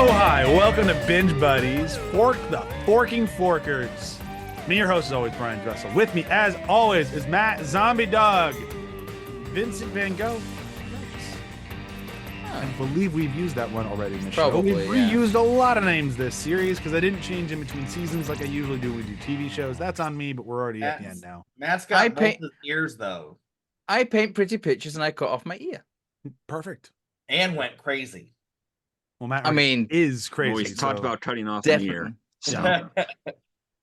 Hi, welcome to Binge Buddies, the Forking Forkers. Me, your host, is always Bryan Dressel. With me, as always, is Matt Zombie Dog, Vincent Van Gogh. I believe we've used that one already in the show. We've reused a lot of names this series because I didn't change in between seasons like I usually do. We do TV shows. That's on me, but we're already at the end now. Matt's got both his ears, though. I paint pretty pictures and I cut off my ear. Perfect. And went crazy. Well, Matt is crazy. We talked about cutting off an ear. So.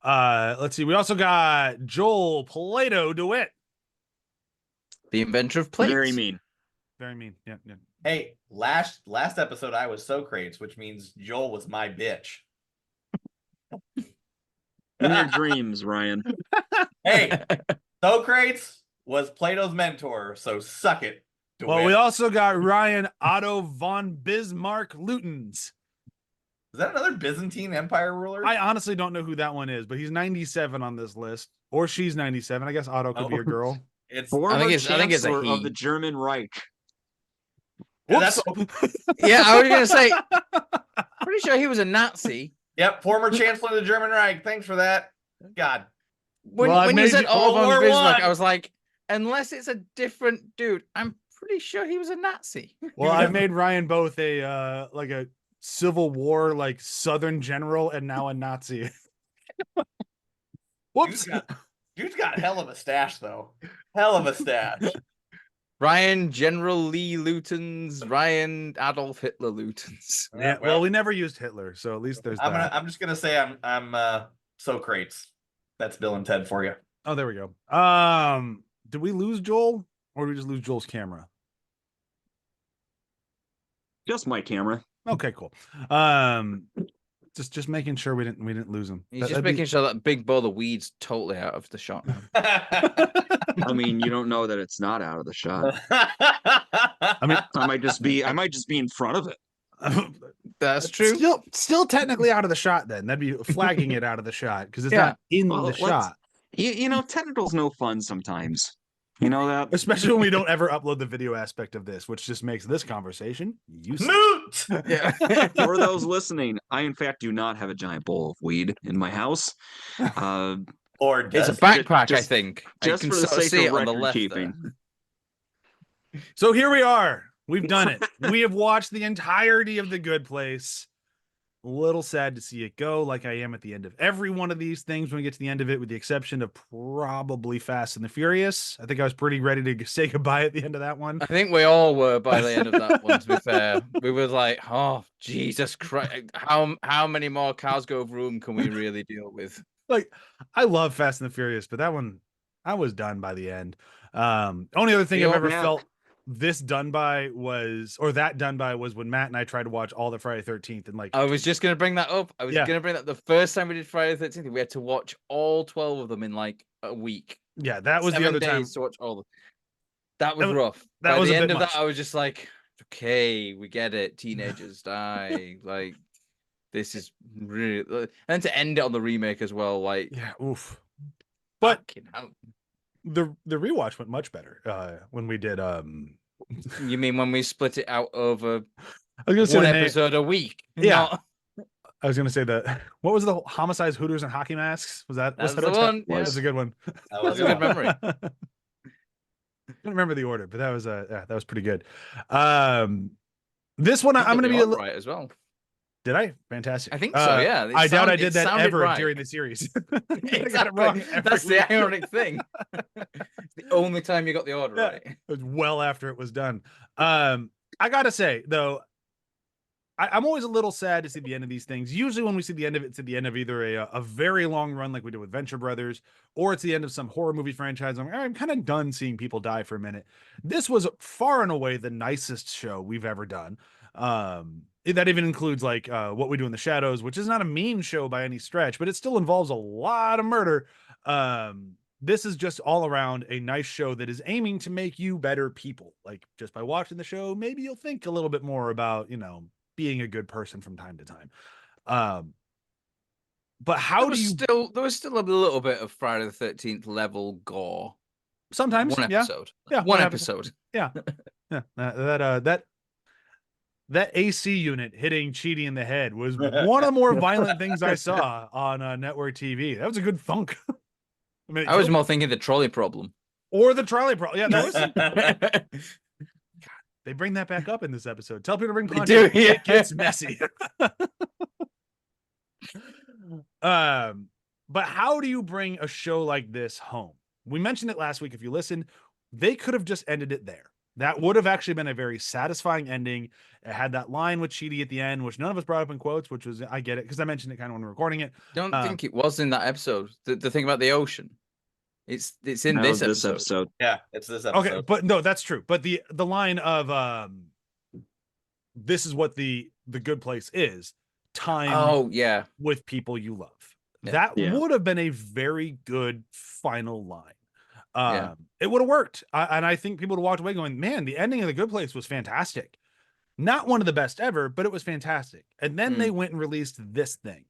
Let's see. We also got Joel Plato DeWitt, the inventor of plates. Very mean. Very mean. Yeah. Hey, last episode I was Socrates, which means Joel was my bitch. In your dreams, Ryan. Hey, Socrates was Plato's mentor, so suck it. Well, we also got Ryan Otto von Bismarck Lutens. Is that another Byzantine Empire ruler? I honestly don't know who that one is, but he's 97 on this list, or she's 97. I guess Otto could be a girl. I think it's a he. Of the German Reich. Whoops. Yeah, I was gonna say. Pretty sure he was a Nazi. Yep, former Chancellor of the German Reich. Thanks for that. God. When you said Otto von Bismarck, I was like, unless it's a different dude, I'm pretty sure he was a Nazi. Well, I've made Ryan both a like a Civil War Southern general and now a Nazi. Whoops. Dude's got hell of a stash, though. Hell of a stash. Ryan General Lee Lutens, Ryan Adolf Hitler Lutens. Yeah, well, we never used Hitler, so at least there's that. I'm just gonna say I'm Socrates. That's Bill and Ted for you. Oh, there we go. Did we lose Joel, or did we just lose Joel's camera? Just my camera. Okay, cool. Just making sure we didn't lose him. He's just making sure that big bowl of weed's totally out of the shot. I mean, you don't know that it's not out of the shot. I mean, I might just be in front of it. That's true. Still technically out of the shot. Then that'd be flagging it out of the shot because it's not in the shot. You know, technical's no fun sometimes. You know that? Especially when we don't ever upload the video aspect of this, which just makes this conversation useless. Moot! Yeah. For those listening, I in fact do not have a giant bowl of weed in my house. Or it's a backpack, I think. Just for the sake of record keeping. So here we are. We've done it. We have watched the entirety of The Good Place. A little sad to see it go, like I am at the end of every one of these things when we get to the end of it, with the exception of probably Fast and the Furious. I think I was pretty ready to say goodbye at the end of that one. I think we all were by the end of that one, to be fair. We were like, oh, Jesus Christ. How many more Cosgrove Room can we really deal with? Like, I love Fast and the Furious, but that one, I was done by the end. Only other thing I've ever felt done by was when Matt and I tried to watch all the Friday 13th, and I was just gonna bring that up. I was gonna bring that the first time we did Friday the 13th, we had to watch all 12 of them in like a week. Yeah, that was 7 the other time to watch all of them. That was rough. That by was the a end bit of much. that, I was just like, okay, we get it. Teenagers die. Like, this is really, and to end it on the remake as well. Like, yeah, oof. But hell. The rewatch went much better when we did You mean when we split it out over I was gonna say one episode a week? Yeah. I was gonna say what was the Homicides, Hooters, and Hockey Masks? That's the one. Yeah. That's a good one. That was a good memory. I don't remember the order, but that was pretty good. This one I'm gonna be right as well. Did I? Fantastic. I think so, yeah. I doubt I did that ever during the series. Exactly. I got it wrong. That's the ironic thing. It's the only time you got the order right. It was well after it was done. I gotta say, though, I'm always a little sad to see the end of these things. Usually when we see the end of it, it's at the end of either a very long run like we did with Venture Brothers, or it's the end of some horror movie franchise. I'm kind of done seeing people die for a minute. This was far and away the nicest show we've ever done. That even includes What We Do in the Shadows, which is not a mean show by any stretch, but it still involves a lot of murder. This is just all around a nice show that is aiming to make you better people. Like, just by watching the show, maybe you'll think a little bit more about, being a good person from time to time. But how there was still a little bit of Friday the 13th level gore. Sometimes one episode. Yeah. One episode. Yeah. Yeah. That that AC unit hitting Chidi in the head was one of the more violent things I saw on network TV. That was a good thunk. I mean, it I was killed- more thinking the trolley problem. or the trolley problem. Yeah, there was some. They bring that back up in this episode. Tell people to bring They ponchos. do, yeah. It gets messy. But how do you bring a show like this home? We mentioned it last week. If you listened, they could have just ended it there. That would have actually been a very satisfying ending. It had that line with Chidi at the end, which none of us brought up in quotes, which was, I get it, because I mentioned it kind of when we were recording it. Don't think it was in that episode. The thing about the ocean. It's in That this was episode. Yeah, it's this episode. Okay, but no, that's true. But the line of this is what the good place is, time Oh yeah. with people you love. Yeah. That Yeah. would have been a very good final line. Yeah. It would have worked. And I think people would have walked away going, man, the ending of The Good Place was fantastic. Not one of the best ever, but it was fantastic. And then they went and released this thing.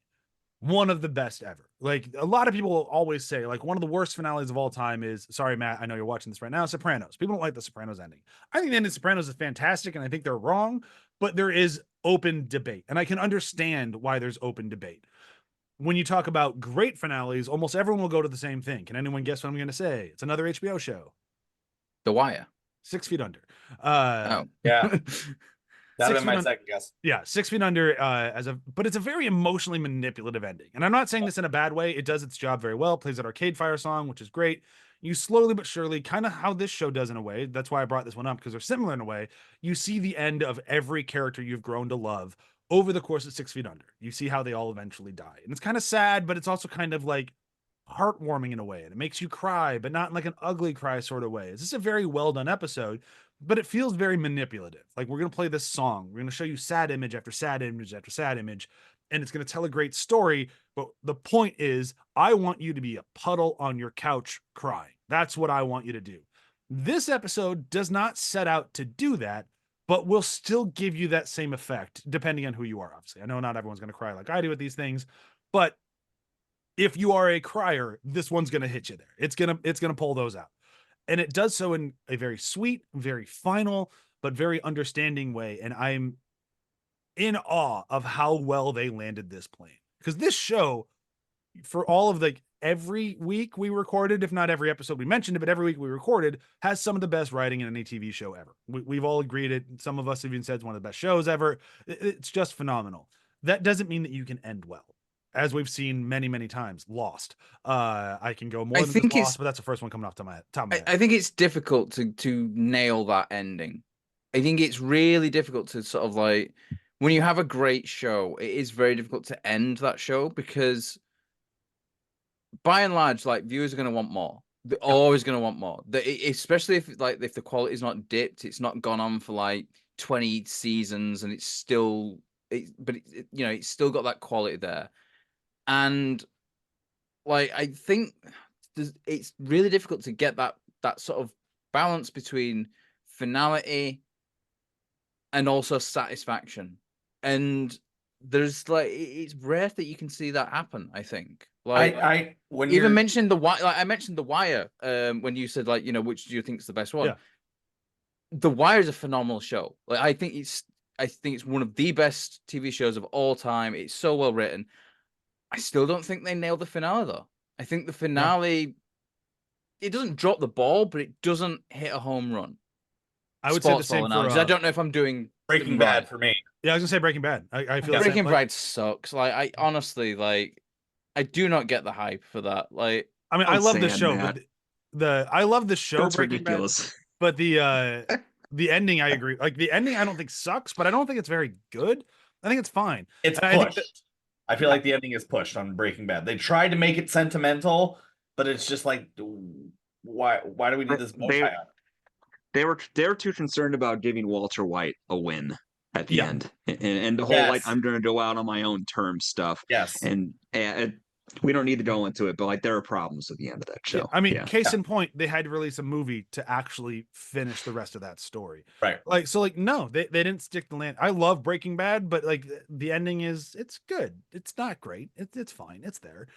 One of the best ever. Like, a lot of people will always say, like, one of the worst finales of all time is, sorry, Matt, I know you're watching this right now, Sopranos. People don't like the Sopranos ending. I think the ending of Sopranos is fantastic, and I think they're wrong, but there is open debate. And I can understand why there's open debate. When you talk about great finales, almost everyone will go to the same thing. Can anyone guess what I'm going to say? It's another HBO show. The Wire. 6 Feet Under. Oh. Yeah, that'd 6 been my Feet Un- second guess. Yeah, 6 Feet Under but it's a very emotionally manipulative ending. And I'm not saying this in a bad way. It does its job very well. It plays that Arcade Fire song, which is great. You slowly but surely, kind of how this show does in a way. That's why I brought this one up, because they're similar in a way. You see the end of every character you've grown to love over the course of 6 Feet Under. You see how they all eventually die. And it's kind of sad, but it's also kind of like heartwarming in a way. And it makes you cry, but not in like an ugly cry sort of way. This is a very well done episode, but it feels very manipulative. Like, we're going to play this song. We're going to show you sad image after sad image after sad image. And it's going to tell a great story. But the point is, I want you to be a puddle on your couch crying. That's what I want you to do. This episode does not set out to do that, but will still give you that same effect, depending on who you are, obviously. I know not everyone's going to cry like I do with these things, but if you are a crier, this one's going to hit you there. It's going to pull those out. And it does so in a very sweet, very final, but very understanding way. And I'm in awe of how well they landed this plane. Because this show, for all of every week we recorded, if not every episode we mentioned it, but every week we recorded, has some of the best writing in any TV show ever. We've all agreed it. Some of us even said it's one of the best shows ever. It's just phenomenal. That doesn't mean that you can end well. As we've seen many, many times, Lost. I can go more than think just it's- Lost, but that's the first one coming off to my top of my head. I think it's difficult to nail that ending. I think it's really difficult to sort of like, when you have a great show, it is very difficult to end that show, because by and large, like, viewers are going to want more. They're always going to want more. Especially if the quality is not dipped, it's not gone on for like 20 seasons, and it's still it's still got that quality there. And like, I think it's really difficult to get that sort of balance between finality and also satisfaction. And there's like, it's rare that you can see that happen, I think. Like, When even you're mentioning the Wire, like I mentioned the Wire, when you said, like, which do you think is the best one? Yeah. The Wire is a phenomenal show. Like, I think it's one of the best TV shows of all time. It's so well written. I still don't think they nailed the finale, though. I think the finale, it doesn't drop the ball, but it doesn't hit a home run. I would say the same for I don't know if I'm doing Breaking them Bad right. for me. Yeah, I was gonna say Breaking Bad. I feel the same Breaking way. Bad sucks. Like, I honestly, like, I do not get the hype for that. Like, I mean, Don't I love say this it, show, Matt. but I love the show That's Breaking Bad, ridiculous. but the ending, I agree. Like, the ending, I don't think sucks, but I don't think it's very good. I think it's fine. It's And I think pushed. I feel like the ending is pushed on Breaking Bad. They tried to make it sentimental, but it's just like, why do we need this bullshit? They were too concerned about giving Walter White a win at the Yeah. end, and the whole Yes. like, I'm going to go out on my own terms stuff. Yes. And we don't need to go into it, but like, there are problems at the end of that show. I mean, Yeah. case in point, they had to release a movie to actually finish the rest of that story. Right. Like, so like, no, they didn't stick the land. I love Breaking Bad, but like, the ending it's good. It's not great. It's fine. It's there.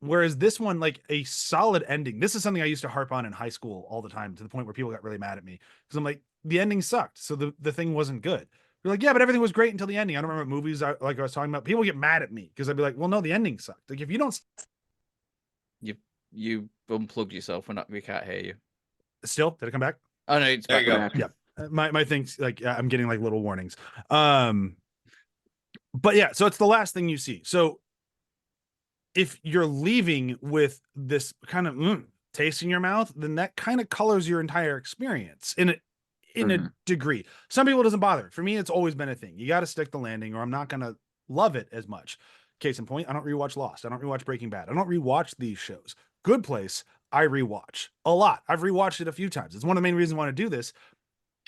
Whereas this one, like, a solid ending. This is something I used to harp on in high school all the time, to the point where people got really mad at me, because I'm like, the ending sucked. So the thing wasn't good. You're like, yeah, but everything was great until the ending. I don't remember what movies I was talking about. People get mad at me because I'd be like, well, no, the ending sucked. Like if you don't You unplugged yourself. We can't hear you. still, did it come back? Oh no, it's There back. you go. on. Yeah. My thing's like I'm getting like little warnings. But yeah, so it's the last thing you see. So if you're leaving with this kind of taste in your mouth, then that kind of colors your entire experience in a degree. Some people it doesn't bother. For me, it's always been a thing. You got to stick the landing, or I'm not gonna love it as much. Case in point, I don't rewatch Lost. I don't rewatch Breaking Bad. I don't rewatch these shows. Good Place, I rewatch a lot. I've rewatched it a few times. It's one of the main reasons I want to do this.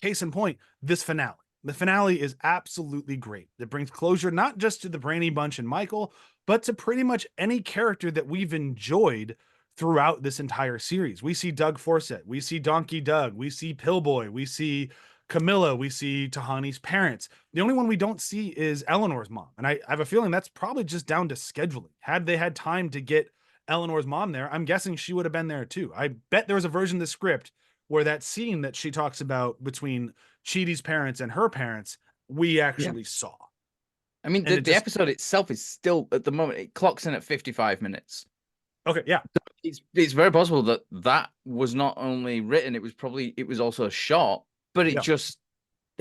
Case in point, this finale. The finale is absolutely great. It brings closure not just to the Brainy Bunch and Michael, but to pretty much any character that we've enjoyed throughout this entire series. We see Doug Forsett, we see Donkey Doug, we see Pillboy, we see Camilla, we see Tahani's parents. The only one we don't see is Eleanor's mom. And I have a feeling that's probably just down to scheduling. Had they had time to get Eleanor's mom there, I'm guessing she would have been there too. I bet there was a version of the script where that scene that she talks about between Chidi's parents and her parents, we actually saw. I mean, the episode itself is still, at the moment, it clocks in at 55 minutes. Okay, yeah. It's very possible that was not only written, it was also shot, but it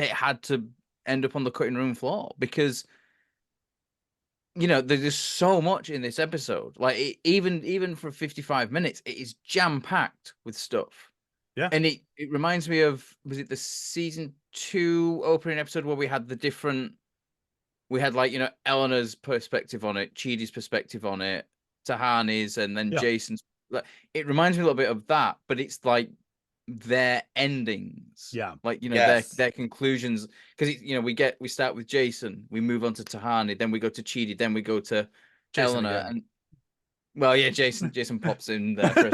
had to end up on the cutting room floor because, there's so much in this episode. Like, even for 55 minutes, it is jam-packed with stuff. Yeah. And it reminds me of, was it the season 2 opening episode where we had Eleanor's perspective on it, Chidi's perspective on it, Tahani's, and then Jason's. Like, it reminds me a little bit of that, but it's like their endings. Yeah. Like, Yes. their conclusions. Because, we start with Jason, we move on to Tahani, then we go to Chidi, then we go to Jason Eleanor. again. And, well, yeah, Jason pops in there for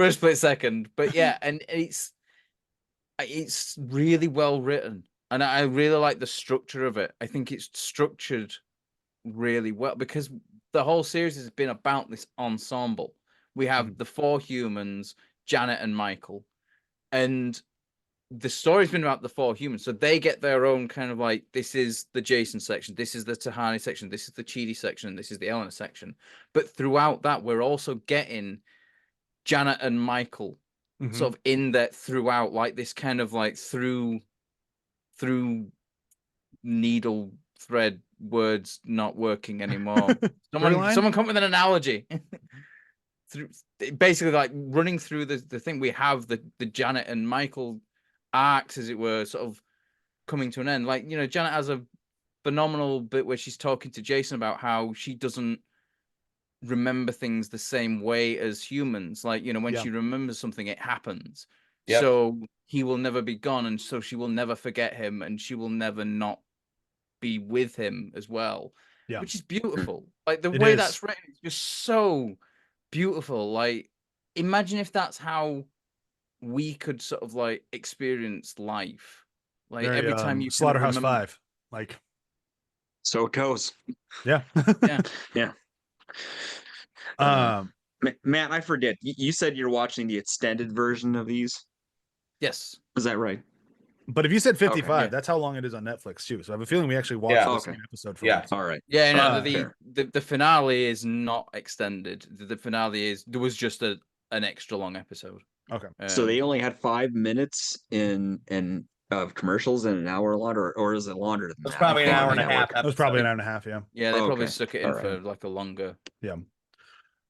a split second. But yeah, and it's really well written. And I really like the structure of it. I think it's structured really well because the whole series has been about this ensemble. We have the 4 humans, Janet and Michael, and the story's been about the 4 humans. So they get their own kind of like, this is the Jason section, this is the Tahani section, this is the Chidi section, and this is the Eleanor section. But throughout that, we're also getting Janet and Michael sort of in there throughout, like this kind of like through needle thread words not working anymore. Someone come up with an analogy. Through basically like running through the thing, we have the Janet and Michael arcs, as it were, sort of coming to an end. Like, Janet has a phenomenal bit where she's talking to Jason about how she doesn't remember things the same way as humans. Like, when she remembers something, it happens. Yep. So he will never be gone, and so she will never forget him, and she will never not be with him as well. Yeah. Which is beautiful. Like the way that's written is just so beautiful. Like, imagine if that's how we could sort of like experience life. Like Very, every time you Slaughterhouse remember... 5. Like, so it goes. Yeah. Yeah. Matt, I forget. You said you're watching the extended version of these. Yes. Is that right? But if you said 55, Okay, yeah. that's how long it is on Netflix too. So I have a feeling we actually watched the same episode for once. All right. Yeah, no, the finale is not extended. The finale there was just an extra long episode. Okay. So they only had 5 minutes in of commercials and an hour longer, or is it longer than that? It's probably an hour and a half. It was probably an hour and a half, yeah. Yeah, they probably stuck it in for like a longer. Yeah.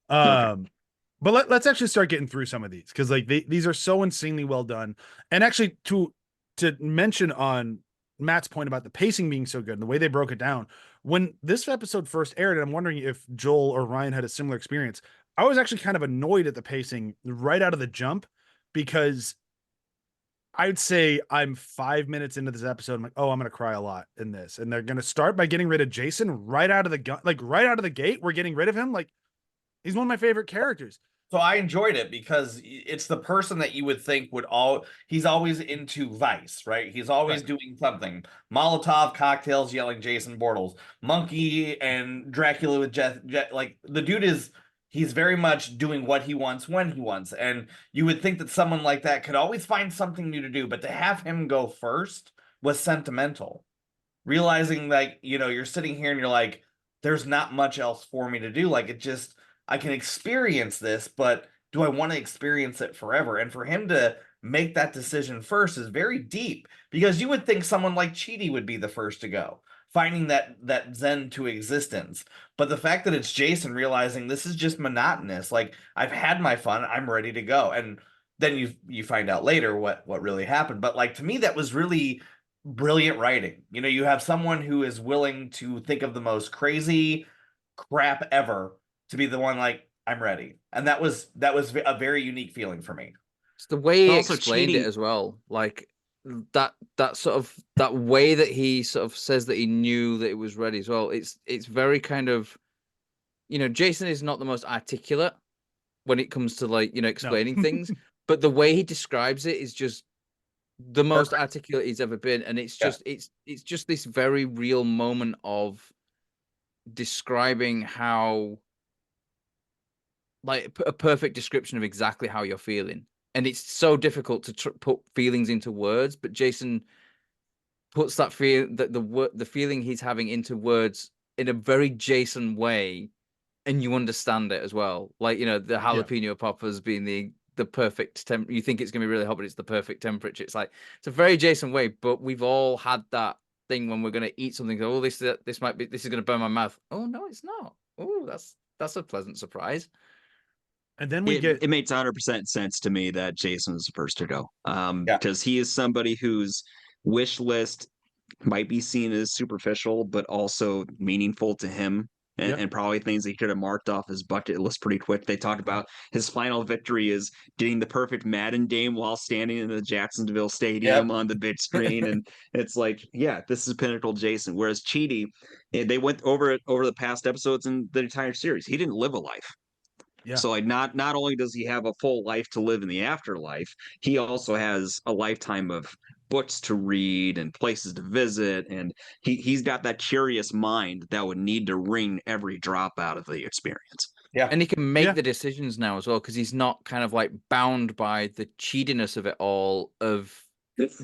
But let's actually start getting through some of these, because like these are so insanely well done. And actually to mention on Matt's point about the pacing being so good and the way they broke it down, when this episode first aired, and I'm wondering if Joel or Ryan had a similar experience, I was actually kind of annoyed at the pacing right out of the jump, because I'd say I'm 5 minutes into this episode, I'm like, oh, I'm gonna cry a lot in this, and they're gonna start by getting rid of Jason right out of the gun, like right out of the gate. We're getting rid of him. Like, he's one of my favorite characters. So I enjoyed it because it's the person that you would think he's always into vice, right? He's always doing something. Molotov cocktails, yelling Jason Bortles, Monkey and Dracula with Jet. Like, the dude he's very much doing what he wants when he wants. And you would think that someone like that could always find something new to do, but to have him go first was sentimental. realizing like, you're sitting here and you're like, there's not much else for me to do. Like I can experience this, but do I want to experience it forever? And for him to make that decision first is very deep, because you would think someone like Chidi would be the first to go, finding that zen to existence. But the fact that it's Jason realizing this is just monotonous, like I've had my fun, I'm ready to go. And then you find out later what really happened. But like, to me, that was really brilliant writing. You have someone who is willing to think of the most crazy crap ever to be the one like, I'm ready. And that was a very unique feeling for me. It's the way he Also explained it cheating. as well. Like that sort of that way that he sort of says that he knew that it was ready as well. It's very kind of, Jason is not the most articulate when it comes to like, explaining things, but the way he describes it is just the most Perfect. articulate he's ever been. And it's Yeah. just it's just this very real moment of describing how, like, a perfect description of exactly how you're feeling. And it's so difficult to put feelings into words, but Jason puts that the feeling he's having into words in a very Jason way, and you understand it as well. Like, the jalapeno poppers being the perfect temp. You think it's gonna be really hot, but it's the perfect temperature. It's like, it's a very Jason way, but we've all had that thing when we're gonna eat something. Oh, this is gonna burn my mouth. Oh no, it's not. Oh, that's a pleasant surprise. And then we It makes 100% sense to me that Jason was the first to go. Yeah. Because he is somebody whose wish list might be seen as superficial, but also meaningful to him. And probably things he could have marked off his bucket list pretty quick. They talked about his final victory is getting the perfect Madden game while standing in the Jacksonville Stadium on the big screen. And it's like, yeah, this is pinnacle Jason. Whereas Chidi, they went over it over the past episodes and the entire series. He didn't live a life. Yeah. So like not only does he have a full life to live in the afterlife, he also has a lifetime of books to read and places to visit, and he's got that curious mind that would need to wring every drop out of the experience. Yeah. And he can make Yeah. the decisions now as well, because he's not kind of like bound by the cheatiness of it all, of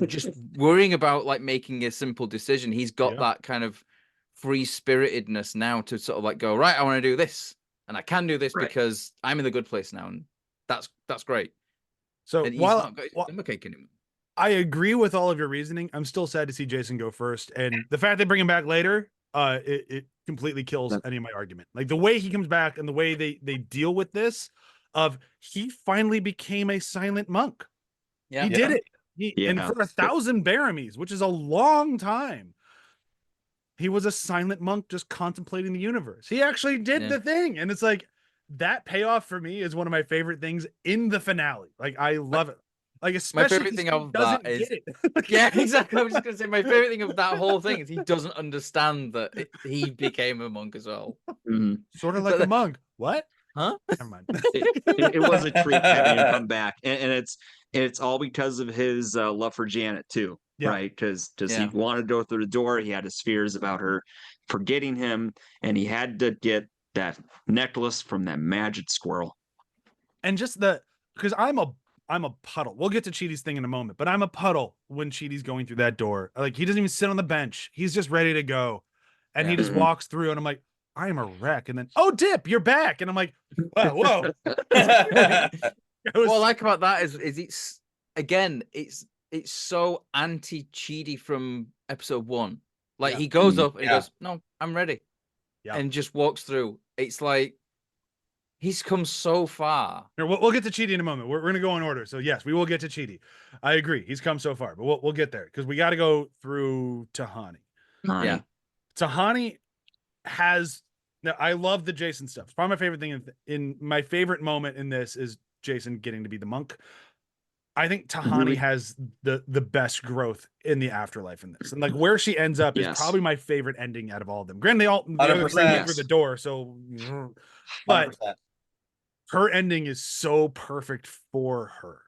just worrying about like making a simple decision. He's got that kind of free spiritedness now to sort of like go, right, I want to do this, and I can do this because I'm in the good place now, and that's great. So And he's while not got his stomach aching him. I agree with all of your reasoning, I'm still sad to see Jason go first, and the fact they bring him back later, it completely kills any of my argument. Like the way he comes back and the way they deal with this, of he finally became a silent monk. Yeah, He did it. And for 1,000 Baramies, which is a long time, he was a silent monk just contemplating the universe. He actually did the thing, and it's like that payoff for me is one of my favorite things in the finale. Like I love it. Like, especially my favorite thing of that is, get it. yeah, exactly. I was just gonna say my favorite thing of that whole thing is he doesn't understand that he became a monk as well. Sort of like a monk. What? Huh? Never mind. It was a treat having him come back, and it's all because of his love for Janet too, right? Because he wanted to go through the door. He had his fears about her forgetting him, and he had to get that necklace from that magic squirrel. And just because I'm a puddle. We'll get to Chidi's thing in a moment, but I'm a puddle when Chidi's going through that door. Like, he doesn't even sit on the bench. He's just ready to go. And he just walks through, and I'm like, I am a wreck. And then, oh, Dip, you're back. And I'm like, wow, whoa. What I like about that is it's, again, it's so anti-Chidi from episode 1. Like, he goes up and he goes, no, I'm ready. And just walks through. It's like, he's come so far. Here, we'll get to Chidi in a moment. We're going to go in order. So yes, we will get to Chidi. I agree. He's come so far, but we'll get there because we got to go through Tahani. Yeah. Tahani has, now I love the Jason stuff. It's probably my favorite thing in my favorite moment in this is Jason getting to be the monk. I think Tahani has the best growth in the afterlife in this. And like where she ends up is probably my favorite ending out of all of them. Granted, the other three went through the door, so but 100%. her ending is so perfect for her.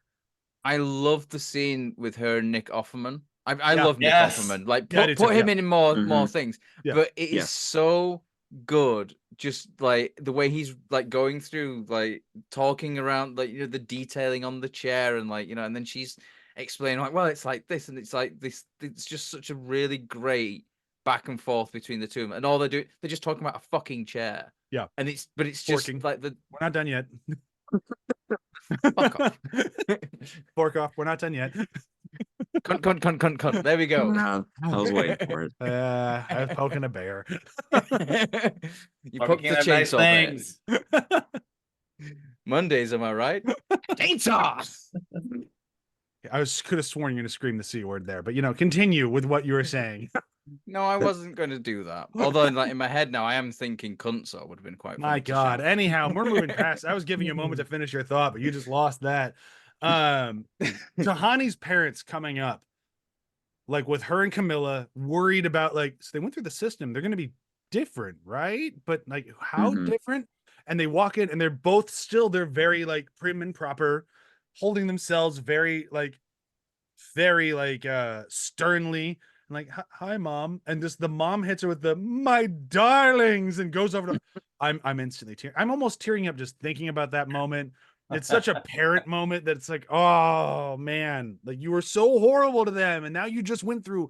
I love the scene with her and Nick Offerman. I love Nick Offerman. Like, put him in more things. But it is so good. Just like the way he's like going through, like talking around, like, the detailing on the chair, and like, and then she's explaining like, well, it's like this and it's like this. It's just such a really great back and forth between the two of them, and all they're just talking about a fucking chair. Yeah. And it's just Forking. like We're not done yet. fuck off. Fork off. We're not done yet. Cunt. There we go. I was waiting for it. I was poking a bear. You But we poked the can't have nice chainsaw there. things. Mondays, am I right? Chainsaw. Could have sworn you're gonna scream the C word there, but continue with what you were saying. No, I wasn't going to do that. Although, like in my head now, I am thinking cuntsaw would have been quite. My God. Anyhow, we're moving past. I was giving you a moment to finish your thought, but you just lost that. Tahani's parents coming up, like with her and Camilla, worried about so they went through the system. They're going to be different, right? But like how different? And they walk in, and they're both still. They're very like prim and proper, holding themselves very sternly. Like, hi, mom. And the mom hits her with the my darlings and goes over to I'm instantly tearing. I'm almost tearing up just thinking about that moment. It's such a parent moment that it's like, oh man, like you were so horrible to them. And now you just went through,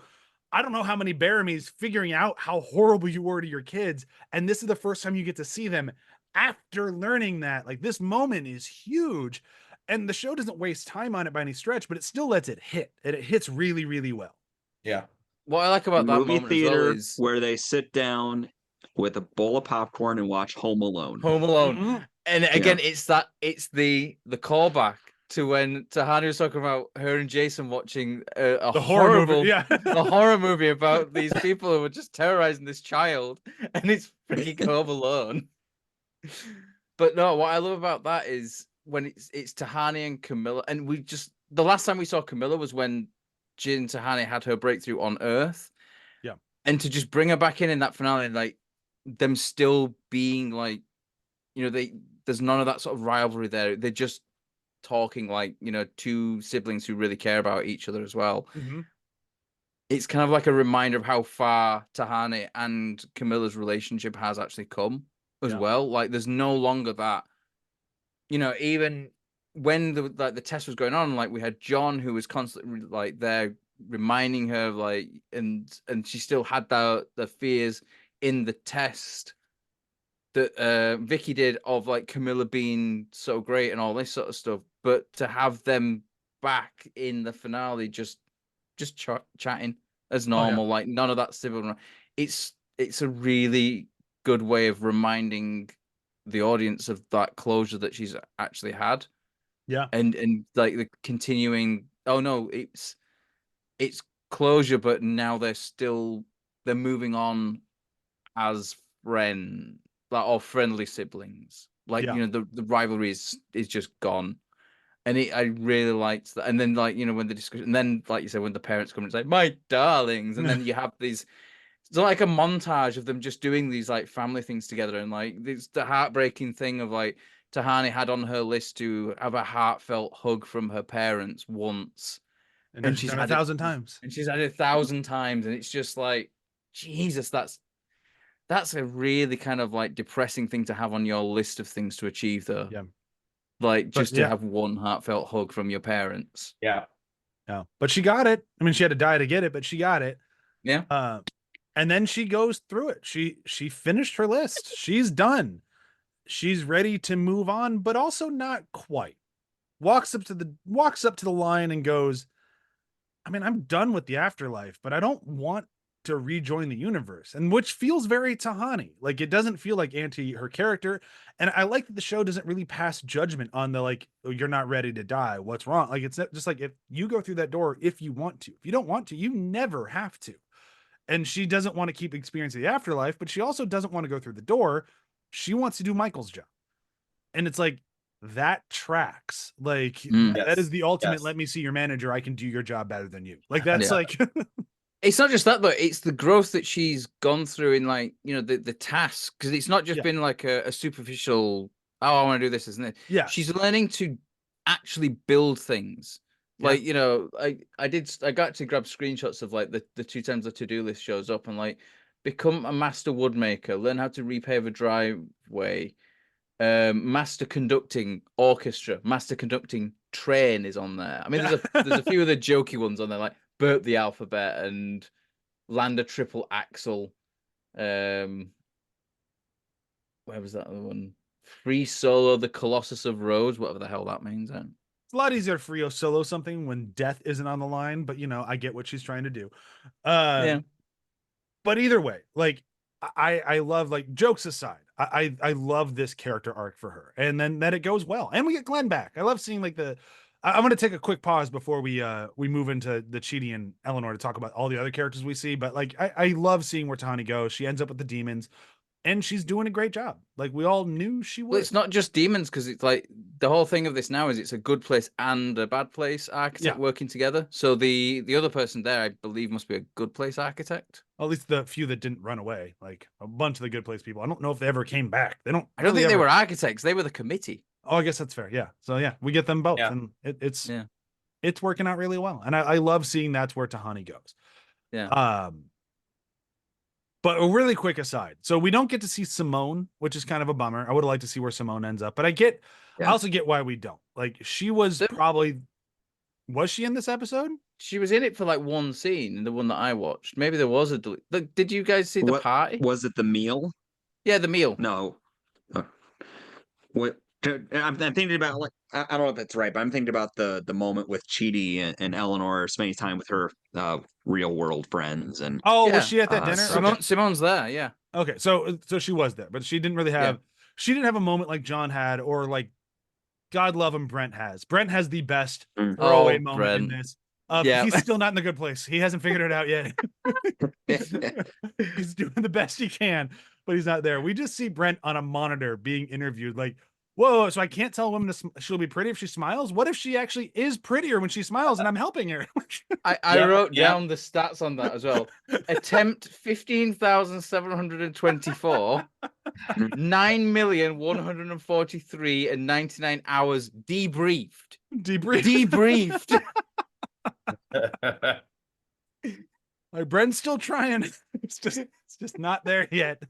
I don't know how many Baramies figuring out how horrible you were to your kids. And this is the first time you get to see them after learning that. Like this moment is huge. And the show doesn't waste time on it by any stretch, but it still lets it hit. And it hits really, really well. Yeah. What I like about that Movie moment theater as well is where they sit down with a bowl of popcorn and watch Home Alone. Home Alone. And again, it's the callback to when Tahani was talking about her and Jason watching a horrible movie. Yeah. a horror movie about these people who were just terrorizing this child, and it's freaking Home Alone. But no, what I love about that is when it's Tahani and Camilla, and the last time we saw Camilla was when Jin Tahani had her breakthrough on Earth. Yeah. And to just bring her back in that finale, like them still being like, there's none of that sort of rivalry there. They're just talking like, two siblings who really care about each other as well. Mm-hmm. It's kind of like a reminder of how far Tahani and Camilla's relationship has actually come as well. Like there's no longer that, even when the test was going on, like we had John who was constantly like there reminding her like, and she still had the fears in the test that Vicky did of like Camilla being so great and all this sort of stuff, but to have them back in the finale just chatting as normal, like none of that civil. It's a really good way of reminding the audience of that closure that she's actually had. Yeah. And like the continuing, oh no, it's closure, but now they're moving on as friends, like or friendly siblings. Like, the rivalry is just gone. And I really liked that. And then like, when the discussion, and then like you said, when the parents come and say, my darlings, and then you have these, it's like a montage of them just doing these like family things together. And like it's the heartbreaking thing of like Tahani had on her list to have a heartfelt hug from her parents once. And she's done 1,000 times. And she's had it 1,000 times. And it's just like, Jesus, that's a really kind of like depressing thing to have on your list of things to achieve though. Yeah. Like just to have one heartfelt hug from your parents. Yeah. Yeah. But she got it. I mean, she had to die to get it, but she got it. Yeah. And then she goes through it. She finished her list. She's done. She's ready to move on, but also not quite. Walks up to the line and goes, I mean, I'm done with the afterlife, but I don't want to rejoin the universe. And which feels very Tahani. Like it doesn't feel like her character. And I like that the show doesn't really pass judgment on the like, oh, you're not ready to die. What's wrong? Like it's just like if you go through that door, if you want to. If you don't want to, you never have to. And she doesn't want to keep experiencing the afterlife, but she also doesn't want to go through the door. She wants to do Michael's job. And it's like, that tracks. Like, that is the ultimate, let me see your manager. I can do your job better than you. Like, that's like... It's not just that, though. It's the growth that she's gone through in, like, the task. Because it's not just been, like, a superficial, oh, I want to do this, isn't it? Yeah. She's learning to actually build things. Like, I got to grab screenshots of like the 2 times the to-do list shows up and like become a master woodmaker, learn how to repave a driveway, master conducting orchestra, master conducting train is on there. I mean, there's a few of the jokey ones on there, like burp the alphabet and land a triple axel. Where was that other one? Free solo the Colossus of Rhodes, whatever the hell that means. It's a lot easier for Rio solo something when death isn't on the line, but I get what she's trying to do. Yeah. But either way, like I love, like, jokes aside, I love this character arc for her, and then that it goes well, and we get Glenn back. I love seeing like I'm going to take a quick pause before we move into the Chidi and Eleanor to talk about all the other characters we see. But like I love seeing where Tani goes. She ends up with the demons, and she's doing a great job. Like we all knew she would. Well, it's not just demons, because it's like the whole thing of this now is it's a good place and a bad place architect working together. So the other person there, I believe, must be a good place architect. At least the few that didn't run away, like a bunch of the good place people. I don't know if they ever came back. They don't. I don't think they were architects. They were the committee. Oh, I guess that's fair. Yeah. So yeah, we get them both, and it's working out really well. And I love seeing that's where Tahani goes. Yeah. But a really quick aside. So we don't get to see Simone, which is kind of a bummer. I would have liked to see where Simone ends up, but I also get why we don't. Like she was was she in this episode? She was in it for like one scene in the one that I watched. Maybe there was a did you guys see the party? Was it the meal? Yeah, the meal. No. What I'm thinking about, like, I don't know if that's right, but I'm thinking about the moment with Chidi and Eleanor spending time with her real world friends. And was she at that dinner? Simone's there, yeah. Okay, so she was there, but she didn't really have she didn't have a moment like John had, or like God love him, Brent has. Brent has the best throwaway moment in this. He's still not in the good place. He hasn't figured it out yet. He's doing the best he can, but he's not there. We just see Brent on a monitor being interviewed, like, whoa, so I can't tell a woman she'll be pretty if she smiles? What if she actually is prettier when she smiles and I'm helping her? I wrote down the stats on that as well. Attempt 15,724, 9,143 and 99 hours debriefed. Debriefed. Like, Brent's still trying. It's just not there yet.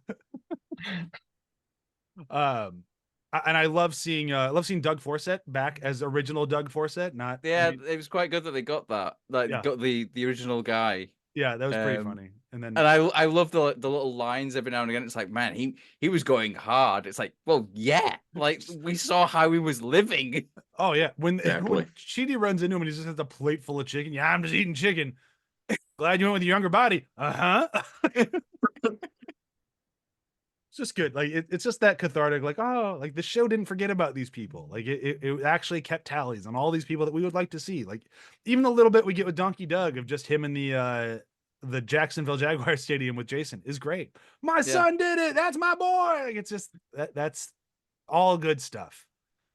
And I love seeing Doug Forsett back as original Doug Forsett. It was quite good that they got that. Got the original guy. Yeah, that was pretty funny. And I love the little lines every now and again. It's like, man, he was going hard. It's like, well, yeah, like we saw how he was living. Oh yeah, when Chidi runs into him and he just has a plate full of chicken. Yeah, I'm just eating chicken. Glad you went with your younger body. It's just good. Like it's just that cathartic. Like, oh, like the show didn't forget about these people. Like it actually kept tallies on all these people that we would like to see. Like even the little bit we get with Donkey Doug of just him in the Jacksonville Jaguars stadium with Jason is great. My son did it. That's my boy. Like it's just that's all good stuff.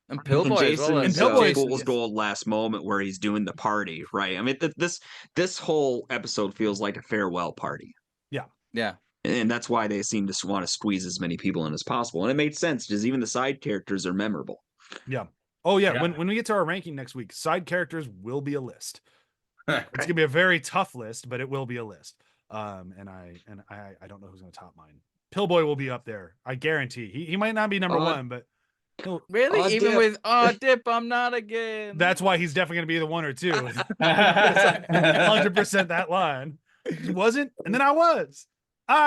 And Pillboy, Jason's fool's gold last moment where he's doing the party, right? I mean, this whole episode feels like a farewell party. Yeah. And that's why they seem to want to squeeze as many people in as possible. And it made sense because even the side characters are memorable. Yeah. Oh yeah. When we get to our ranking next week, side characters will be a list. It's gonna be a very tough list, but it will be a list. And I don't know who's gonna top mine. Pillboy will be up there. I guarantee. He might not be number one, but really, even with Dip, I'm not again. That's why he's definitely gonna be the 1 or 2. 100% that line. He wasn't, and then I was.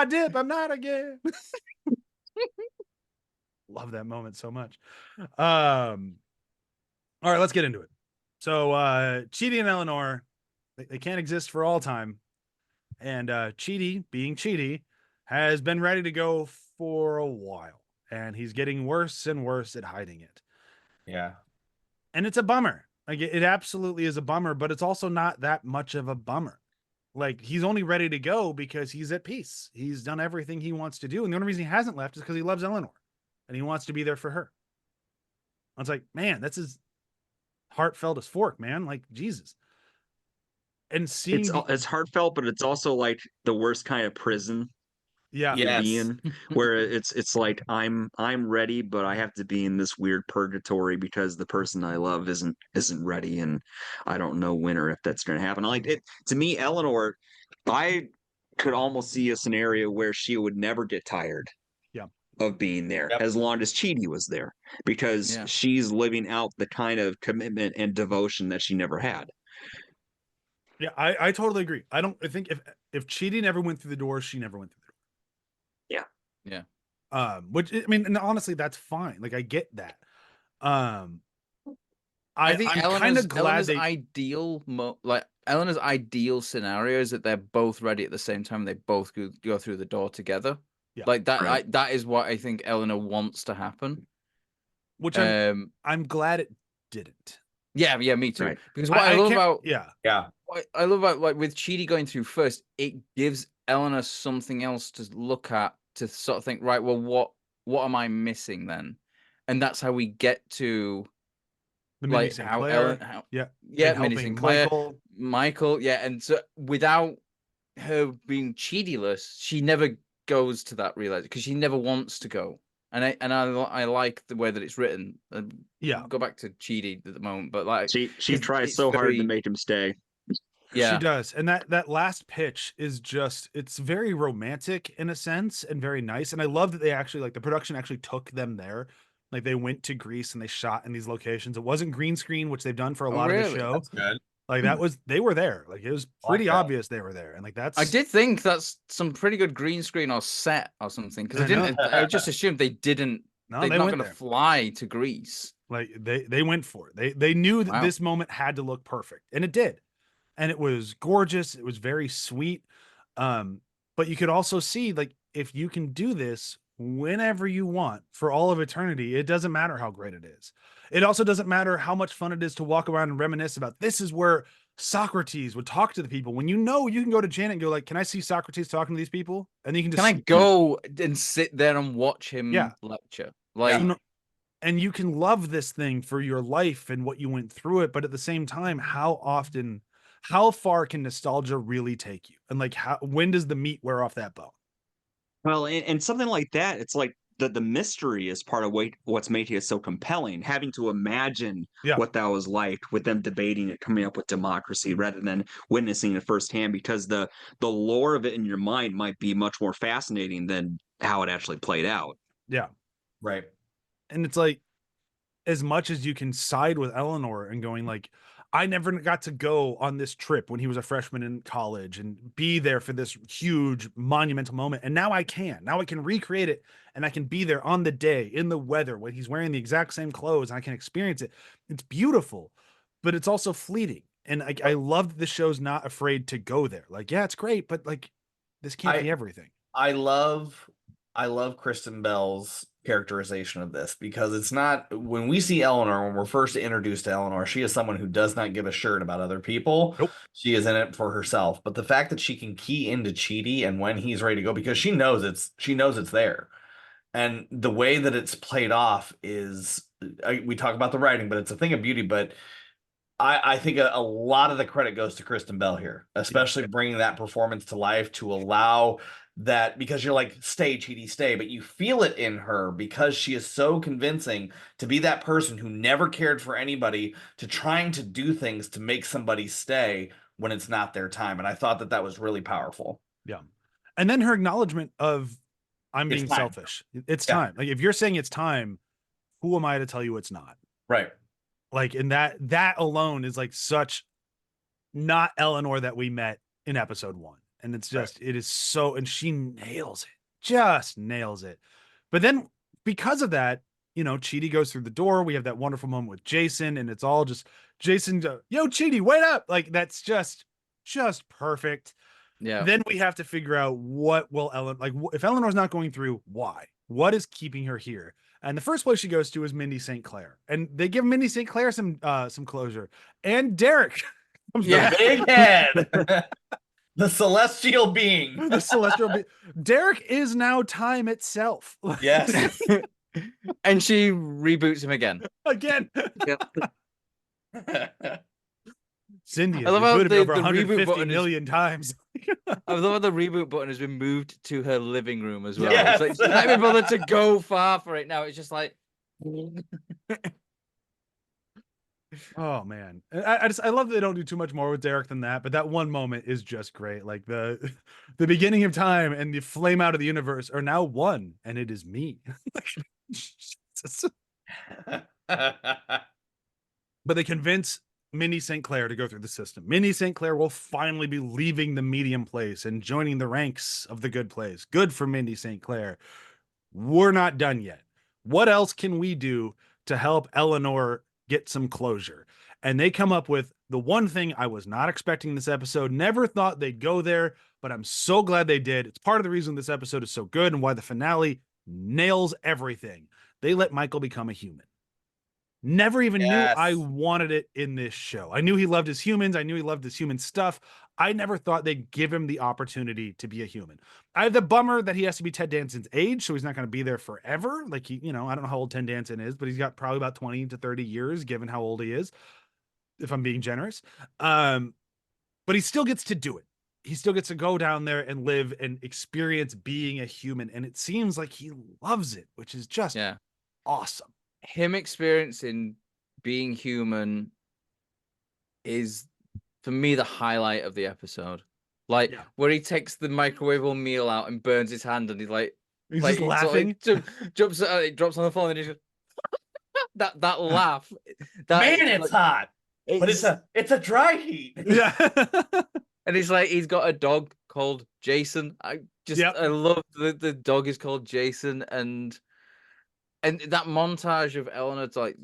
Dip, I'm not again. Love that moment so much. All right, let's get into it. So Chidi and Eleanor, they can't exist for all time. And Chidi, being Chidi, has been ready to go for a while. And he's getting worse and worse at hiding it. Yeah. And it's a bummer. Like it absolutely is a bummer, but it's also not that much of a bummer. Like he's only ready to go because he's at peace. He's done everything he wants to do. And the only reason he hasn't left is because he loves Eleanor and he wants to be there for her. I was like, man, that's as heartfelt as fork, man. Like Jesus. And seeing it's heartfelt, but it's also like the worst kind of prison. Yeah. To be in, where it's like I'm ready, but I have to be in this weird purgatory because the person I love isn't ready, and I don't know when or if that's going to happen. Like it to me, Eleanor, I could almost see a scenario where she would never get tired of being there as long as Chidi was there, because she's living out the kind of commitment and devotion that she never had. Yeah, I totally agree. I think if Chidi never went through the door, she never went through the door. Yeah. Which I mean, and honestly, that's fine. Like I get that. I think I'm kind of glad Eleanor's they. Eleanor's ideal scenario is that they're both ready at the same time. They both go through the door together. Yeah. Like that. Right. That is what I think Eleanor wants to happen. Which I'm glad it didn't. Yeah, me too. Right. Because what I love can't- about Yeah. what I love about like with Chidi going through first, it gives Eleanor something else to look at to sort of think, right, well, what am I missing then? And that's how we get to the Minnie like St. how Clair, Ellen, yeah, Minnie helping St. Clair, Michael. yeah, and so without her being Chidi-less, she never goes to that realization because she never wants to go. And I like the way that it's written. Yeah. Go back to Chidi at the moment, but like She 'cause tries it's so hard to very- make him stay. Yeah, She does. And that last pitch is just, it's very romantic in a sense and very nice. And I love that they actually, like, the production actually took them there. Like they went to Greece and they shot in these locations. It wasn't green screen, which they've done for a Oh, lot of the really? show. That's good. Like that was, they were there. Like it was pretty that. obvious they were there. And like that's, I did think that's some pretty good green screen or set or something because I know. I just assumed they didn't. No, they're they not went going to there. fly to Greece. Like they went for it. They knew that Wow. this moment had to look perfect, and it did. And it was gorgeous. It was very sweet. But you could also see, like, if you can do this whenever you want for all of eternity, it doesn't matter how great it is. It also doesn't matter how much fun it is to walk around and reminisce about this is where Socrates would talk to the people. When you know you can go to Janet and go like, can I see Socrates talking to these people? And you can just Can I go and sit there and watch him Yeah. lecture? Like, and you can love this thing for your life and what you went through it, but at the same time, how far can nostalgia really take you? And like when does the meat wear off that bone? Well, and something like that, it's like the mystery is part of what's making it so compelling. Having to imagine Yeah. what that was like with them debating it, coming up with democracy, rather than witnessing it firsthand, because the lore of it in your mind might be much more fascinating than how it actually played out. Yeah. Right. And it's like, as much as you can side with Eleanor and going like, I never got to go on this trip when he was a freshman in college and be there for this huge monumental moment. And now I can recreate it, and I can be there on the day in the weather when he's wearing the exact same clothes, and I can experience it. It's beautiful, but it's also fleeting. And I love that the show's not afraid to go there. Like, yeah, it's great, but like, this can't be everything. I love Kristen Bell's characterization of this, because it's not, when we see Eleanor, when we're first introduced to Eleanor, she is someone who does not give a shirt about other people. Nope. She is in it for herself. But the fact that she can key into Chidi and when he's ready to go, because she knows it's there. And the way that it's played off is, we talk about the writing, but it's a thing of beauty. But I think a lot of the credit goes to Kristen Bell here, especially bringing that performance to life to allow that, because you're like, stay, Chidi, stay, but you feel it in her because she is so convincing to be that person who never cared for anybody, to trying to do things to make somebody stay when it's not their time. And I thought that was really powerful. Yeah. And then her acknowledgement of, I'm being selfish. It's time. Like, if you're saying it's time, who am I to tell you it's not? Right. Like, and that alone is like such not Eleanor that we met in episode 1. And it's just, It is so, and she nails it, just nails it. But then because of that, Chidi goes through the door. We have that wonderful moment with Jason, and it's all just Jason, yo, Chidi, wait up. Like, that's just perfect. yeah. Then we have to figure out what will if Eleanor's not going through, why? What is keeping her here? And the first place she goes to is Mindy St. Clair. And they give Mindy St. Clair some closure. And Derek comes back. Big head. The celestial being. The celestial being. Derek is now time itself. Yes. And she reboots him again. Again. Cindy has I love how rebooted me over the reboot 150 button million times. I love how the reboot button has been moved to her living room as well. Yes. It's like, she can't be bothered to go far for it now. It's just like, Oh man, I love that they don't do too much more with Derek than that, but that one moment is just great. Like the beginning of time and the flame out of the universe are now one, and it is me. But they convince Minnie St. Clair to go through the system. Minnie St. Clair will finally be leaving the medium place and joining the ranks of the good place. Good for Minnie St. Clair. We're not done yet. What else can we do to help Eleanor get some closure? And they come up with the one thing I was not expecting this episode. Never thought they'd go there, but I'm so glad they did. It's part of the reason this episode is so good and why the finale nails everything. They let Michael become a human. Never even knew I wanted it in this show. I knew he loved his humans. I knew he loved his human stuff. I never thought they'd give him the opportunity to be a human. I have the bummer that he has to be Ted Danson's age, so he's not going to be there forever. Like he, I don't know how old Ted Danson is, but he's got probably about 20 to 30 years, given how old he is, if I'm being generous. But he still gets to do it. He still gets to go down there and live and experience being a human. And it seems like he loves it, which is just awesome. Him experiencing being human is, for me, the highlight of the episode. Like where he takes the microwavable meal out and burns his hand, and he's just laughing. Drops on the floor, and he's just that laugh. Man, it's hot, but it's a dry heat. Yeah. And he's got a dog called Jason. I love the dog is called Jason, and that montage of Eleanor, like,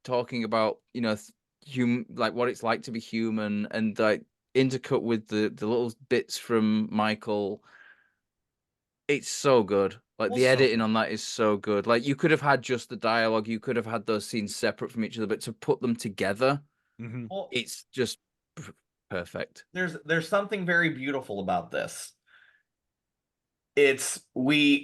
talking about, like what it's like to be human, and like intercut with the little bits from Michael. It's so good. Like the editing on that is so good. Like you could have had just the dialogue, you could have had those scenes separate from each other, but to put them together, it's just perfect. There's something very beautiful about this. It's we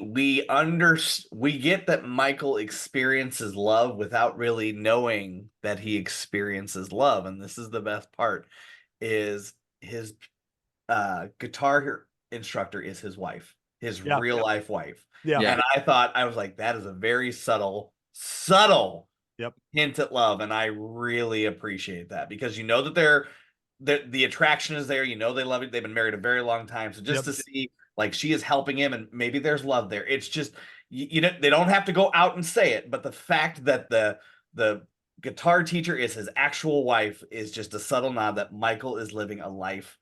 get that Michael experiences love without really knowing that he experiences love, and this is the best part, is his guitar instructor is his wife, his real life wife. And I was like, that is a very subtle hint at love, and I really appreciate that, because that the attraction is there, they love it, they've been married a very long time, so just to see like she is helping him and maybe there's love there. It's just, they don't have to go out and say it, but the fact that the guitar teacher is his actual wife is just a subtle nod that Michael is living a life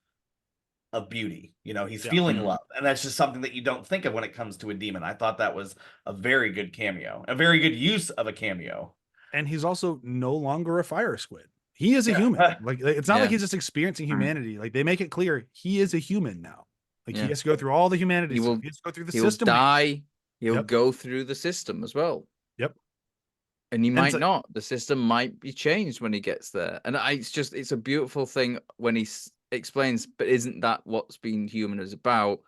of beauty. He's feeling love, and that's just something that you don't think of when it comes to a demon. I thought that was a very good cameo, a very good use of a cameo. And he's also no longer a fire squid. He is a human. Like it's not like he's just experiencing humanity. Like they make it clear he is a human now. Like he has to go through all the humanities. He has to go through the system. He'll die. He'll go through the system as well. Yep. And he might not. The system might be changed when he gets there. And it's a beautiful thing when he explains, but isn't that what's being human is about?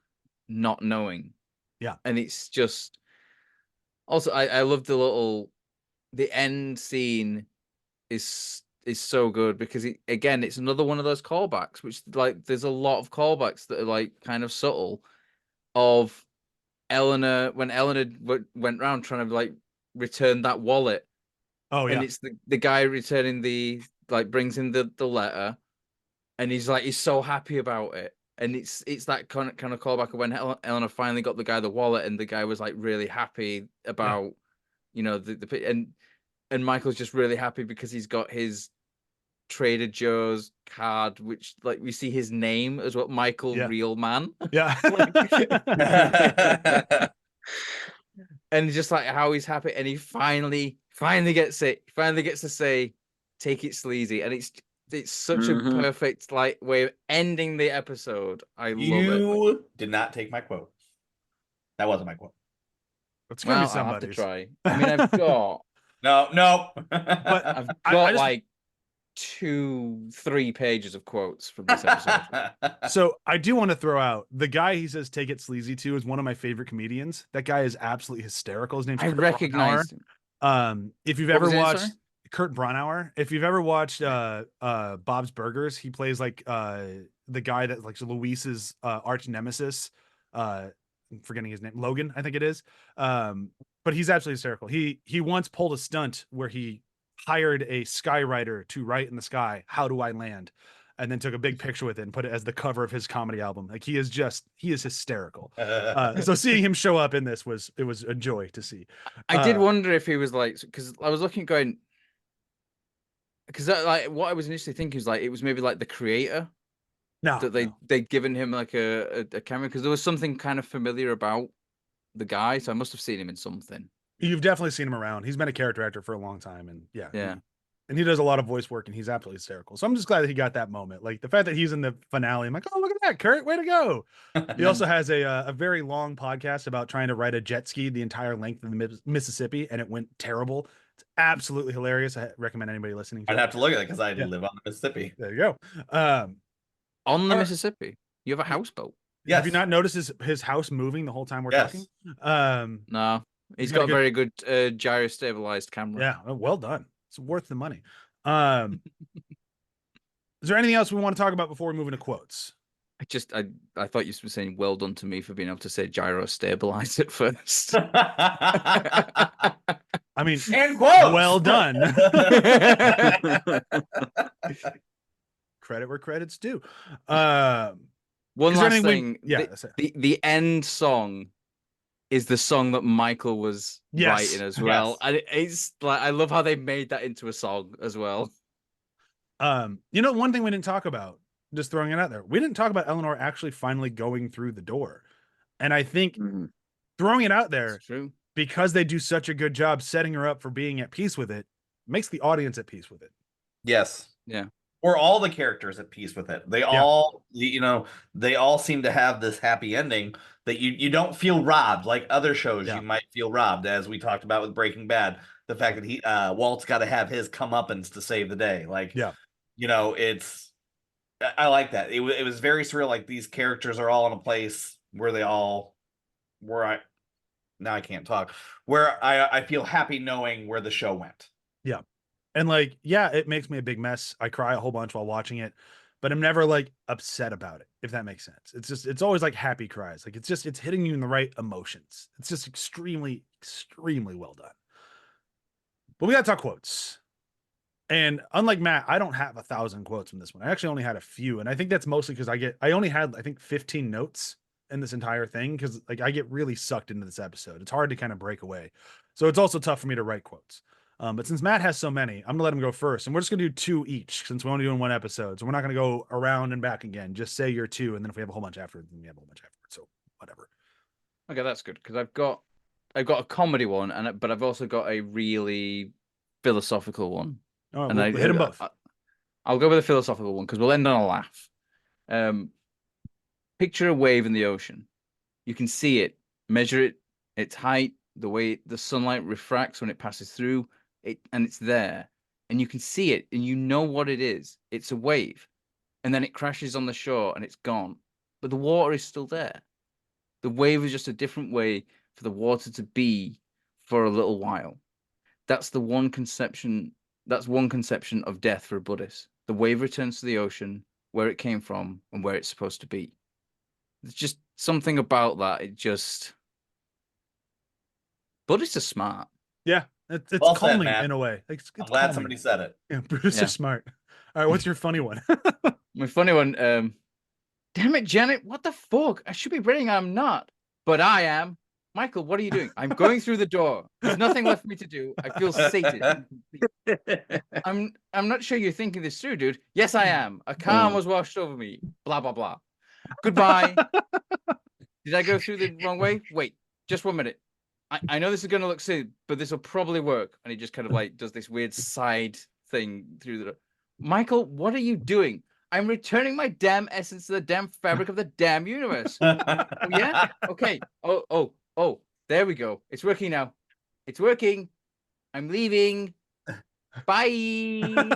Not knowing. Yeah. And it's just, also, I love the end scene is so good, because it's another one of those callbacks, which like there's a lot of callbacks that are like kind of subtle, of Eleanor, when Eleanor went around trying to like return that wallet. And it's the guy returning brings in the letter, and he's so happy about it, and it's that kind of callback of when Eleanor finally got the guy the wallet, and the guy was like really happy about and Michael's just really happy because he's got his Trader Joe's card, which like we see his name as well, Michael Real Man. And just like how he's happy, and he finally gets it. He finally gets to say, "Take it sleazy," and it's such a perfect like way of ending the episode. I love it. You did not take my quote. That wasn't my quote. It's gonna be somebody's. I'll have to try. I mean, I've got no, but I've got like 2-3 pages of quotes from this episode. So I do want to throw out the guy he says "take it sleazy" to is one of my favorite comedians. That guy is absolutely hysterical. His name's I recognize him. If you've ever watched Kurt Braunauer, if you've ever watched Bob's Burgers, he plays like the guy that like Luis's arch nemesis. I'm forgetting his name, Logan, I think it is. But he's absolutely hysterical. He once pulled a stunt where he hired a skywriter to write in the sky, "How do I land?" and then took a big picture with it and put it as the cover of his comedy album. Like he is hysterical. So seeing him show up in this was a joy to see. I did wonder if he was like, because I was looking going, because like what I was initially thinking was like it was maybe like the creator No, that they'd given him like a camera, because there was something kind of familiar about the guy, so I must have seen him in something. you've definitely seen him around. He's been a character actor for a long time, and Yeah. and he does a lot of voice work, and he's absolutely hysterical. So I'm just glad that he got that moment. Like the fact that he's in the finale, I'm like, oh, look at that, Kurt, way to go. He also has a very long podcast about trying to ride a jet ski the entire length of the Mississippi, and it went terrible. It's absolutely hilarious. I recommend anybody listening to I'd it. have to look at it because I Yeah. live on the Mississippi. There you go. On the All right. Mississippi, you have a houseboat. Yes. Have you not noticed his house moving the whole time we're Yes. talking? No, he's got got a a very good gyro stabilized camera. Yeah, well done. It's worth the money. Is there anything else we want to talk about before we move into quotes? I thought you were saying well done to me for being able to say gyro stabilized at first. I mean, And quotes. well done. Credit where credit's due. One is there last anything thing. yeah, that's it. The end song is the song that Michael was Yes. writing as well. Yes. And it's like I love how they made that into a song as well. You know, one thing we didn't talk about, just throwing it out there, we didn't talk about Eleanor actually finally going through the door. And I think Mhm. throwing it out there, It's true. because they do such a good job setting her up for being at peace with it, makes the audience at peace with it. Yes. Yeah. Or all the characters at peace with it. They all, they all seem to have this happy ending that you don't feel robbed like other shows. Yeah. You might feel robbed, as we talked about with Breaking Bad. The fact that Walt's got to have his comeuppance to save the day. Like, Yeah. I like that. It was very surreal. Like these characters are all in a place where now I can't talk. Where I feel happy knowing where the show went. Yeah. And like, yeah, it makes me a big mess. I cry a whole bunch while watching it, but I'm never like upset about it, if that makes sense. It's always like happy cries. Like it's hitting you in the right emotions. It's just extremely, extremely well done. But we got to talk quotes. And unlike Matt, I don't have 1,000 quotes from this one. I actually only had a few. And I think that's mostly because I only had, I think, 15 notes in this entire thing. Cause like I get really sucked into this episode. It's hard to kind of break away. So it's also tough for me to write quotes. But since Matt has so many, I'm gonna let him go first. And we're just gonna do 2 each since we're only doing 1 episode. So we're not gonna go around and back again. Just say your 2. And then if we have a whole bunch afterwards, then we have a whole bunch afterwards. So whatever. Okay, that's good. Because I've got a comedy one, but I've also got a really philosophical one. All right, And we'll hit them both. I'll go with the philosophical one because we'll end on a laugh. Picture a wave in the ocean. You can see it, measure it, its height, the way the sunlight refracts when it passes through it, and it's there. And you can see it, and you know what it is. It's a wave. And then it crashes on the shore, and it's gone. But the water is still there. The wave is just a different way for the water to be for a little while. That's one conception of death for a Buddhist. The wave returns to the ocean, where it came from, and where it's supposed to be. There's just something about that. Buddhists are smart. Yeah, it's Well said, calming Matt. in a way. It's I'm glad calming. somebody said it. Yeah, Buddhists Yeah. are smart. All right, what's your funny one? My funny one, damn it, Janet, what the fuck? I should be reading, I'm not. But I am. Michael, what are you doing? I'm going through the door. There's nothing left for me to do. I feel sated. I'm not sure you're thinking this through, dude. Yes, I am. A calm was washed over me. Blah, blah, blah. Goodbye. Did I go through the wrong way? Wait, just 1 minute. I know this is going to look silly, but this will probably work. And he just kind of like does this weird side thing through the door. Michael, what are you doing? I'm returning my damn essence to the damn fabric of the damn universe. Oh, yeah? Okay. Oh, there we go. It's working now. It's working. I'm leaving. Bye. Am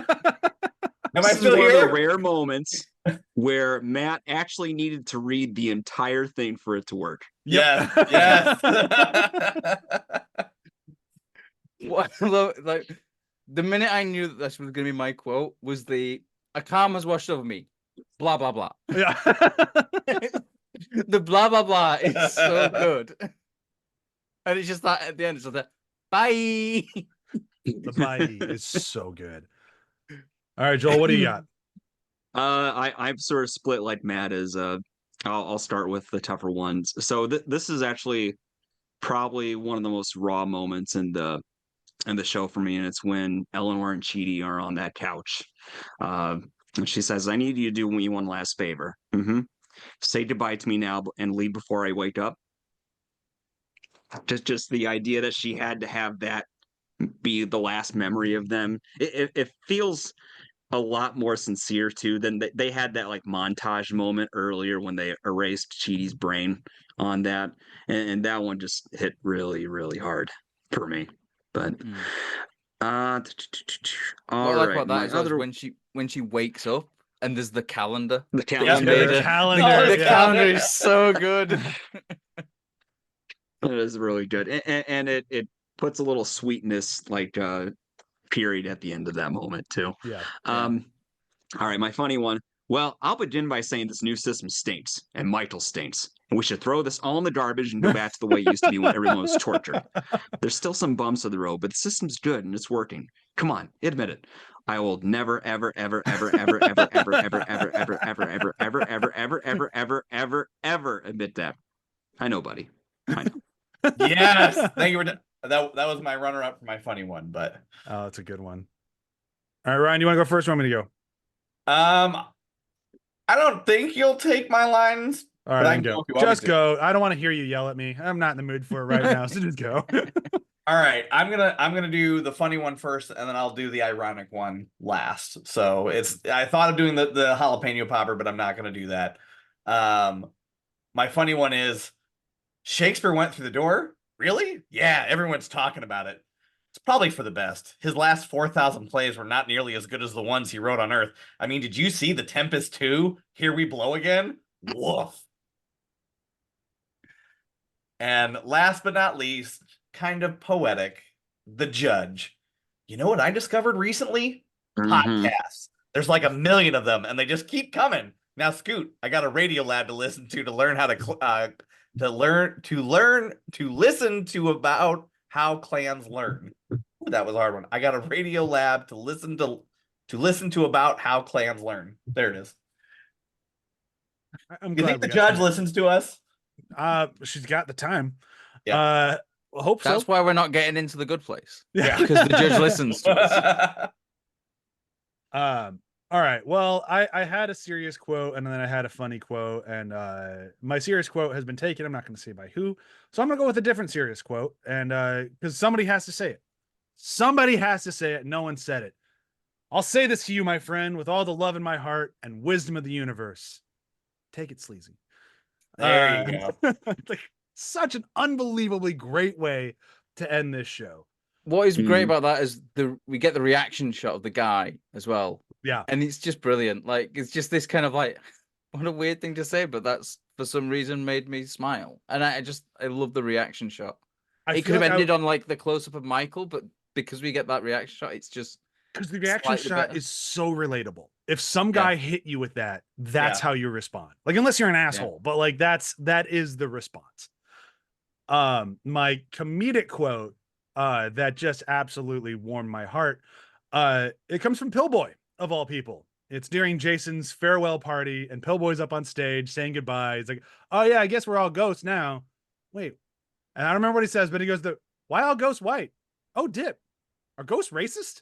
I This is still one of the here? rare moments where Matt actually needed to read the entire thing for it to work. Yes. Yes. What I love, like the minute I knew that this was gonna be my quote was a calm has washed over me. Blah blah blah. Yeah. The blah blah blah is so good. And it's just that at the end, it's just that bye. The bye is so good. All right, Joel, what do you got? I've sort of split like Matt is. I'll start with the tougher ones. So this is actually probably one of the most raw moments in the in the show for me, and it's when Eleanor and Chidi are on that couch. And she says, "I need you to do me one last favor. Say goodbye to me now and leave before I wake up." Just the idea that she had to have that be the last memory of them. It feels a lot more sincere too than they had that like montage moment earlier when they erased Chidi's brain on that, and that one just hit really, really hard for me. But all What I like right, about that my is well, other when she wakes up and there's the calendar. the that you calendar. made the her. calendar. The yeah. calendar is so good. It is really good, and it puts a little sweetness like period at the end of that moment too. Yeah. All right, my funny one. Well, I'll begin by saying this new system stinks, and Michael stinks, and we should throw this all in the garbage and go back to the way it used to be when everyone was tortured. There's still some bumps of the road, but the system's good and it's working. Come on, admit it. I will never, ever, ever, ever, ever, ever, ever, ever, ever, ever, ever, ever, ever, ever, ever, ever, ever, ever, ever admit that. I know, buddy. I know. Yes, thank you. That was my runner up for my funny one, but Oh, that's a good one. All right, Ryan, you want to go first or want me to go? I don't think you'll take my lines. All but right, I then can go. if you want me Just to. go. I don't want to hear you yell at me. I'm not in the mood for it right now, so just go. All right, I'm gonna do the funny one first, and then I'll do the ironic one last. So I thought of doing the jalapeno popper, but I'm not gonna do that. My funny one is Shakespeare went through the door. Really? Yeah, everyone's talking about it. It's probably for the best. His last 4,000 plays were not nearly as good as the ones he wrote on Earth. I mean, did you see The Tempest 2? Here We Blow Again? Woof. And last but not least, kind of poetic, The Judge. You know what I discovered recently? Podcasts. There's like 1 million of them, and they just keep coming. Now, Scoot, I got a radio lab to listen to learn how to listen to about how clans learn. Ooh, that was a hard one. I got a radio lab to listen to about how clans learn. There it is. I'm You glad think we the got judge listens to us? She's got the time. Yeah. Hope so. That's why we're not getting into the good place. Yeah. Because the judge listens to us. All right. Well, I had a serious quote and then I had a funny quote, and my serious quote has been taken. I'm not going to say by who, so I'm going to go with a different serious quote, and because somebody has to say it. Somebody has to say it. No one said it. I'll say this to you, my friend, with all the love in my heart and wisdom of the universe. Take it, sleazy. There you go. Like, such an unbelievably great way to end this show. What is great about that is we get the reaction shot of the guy as well. Yeah. And it's just brilliant. Like, it's just this kind of like, what a weird thing to say, but that's for some reason made me smile. And I love the reaction shot. It could have ended on like the close up of Michael, but because we get that reaction shot, it's just because the reaction shot is so relatable. If some guy hit you with that, that's how you respond. Like, unless you're an asshole, but like that is the response. My comedic quote that just absolutely warmed my heart. It comes from Pillboy, of all people. It's during Jason's farewell party, and Pillboy's up on stage saying goodbye. He's like, "Oh yeah, I guess we're all ghosts now." Wait, and I don't remember what he says, but he goes, "Why all ghosts white? Oh, dip. Are ghosts racist?"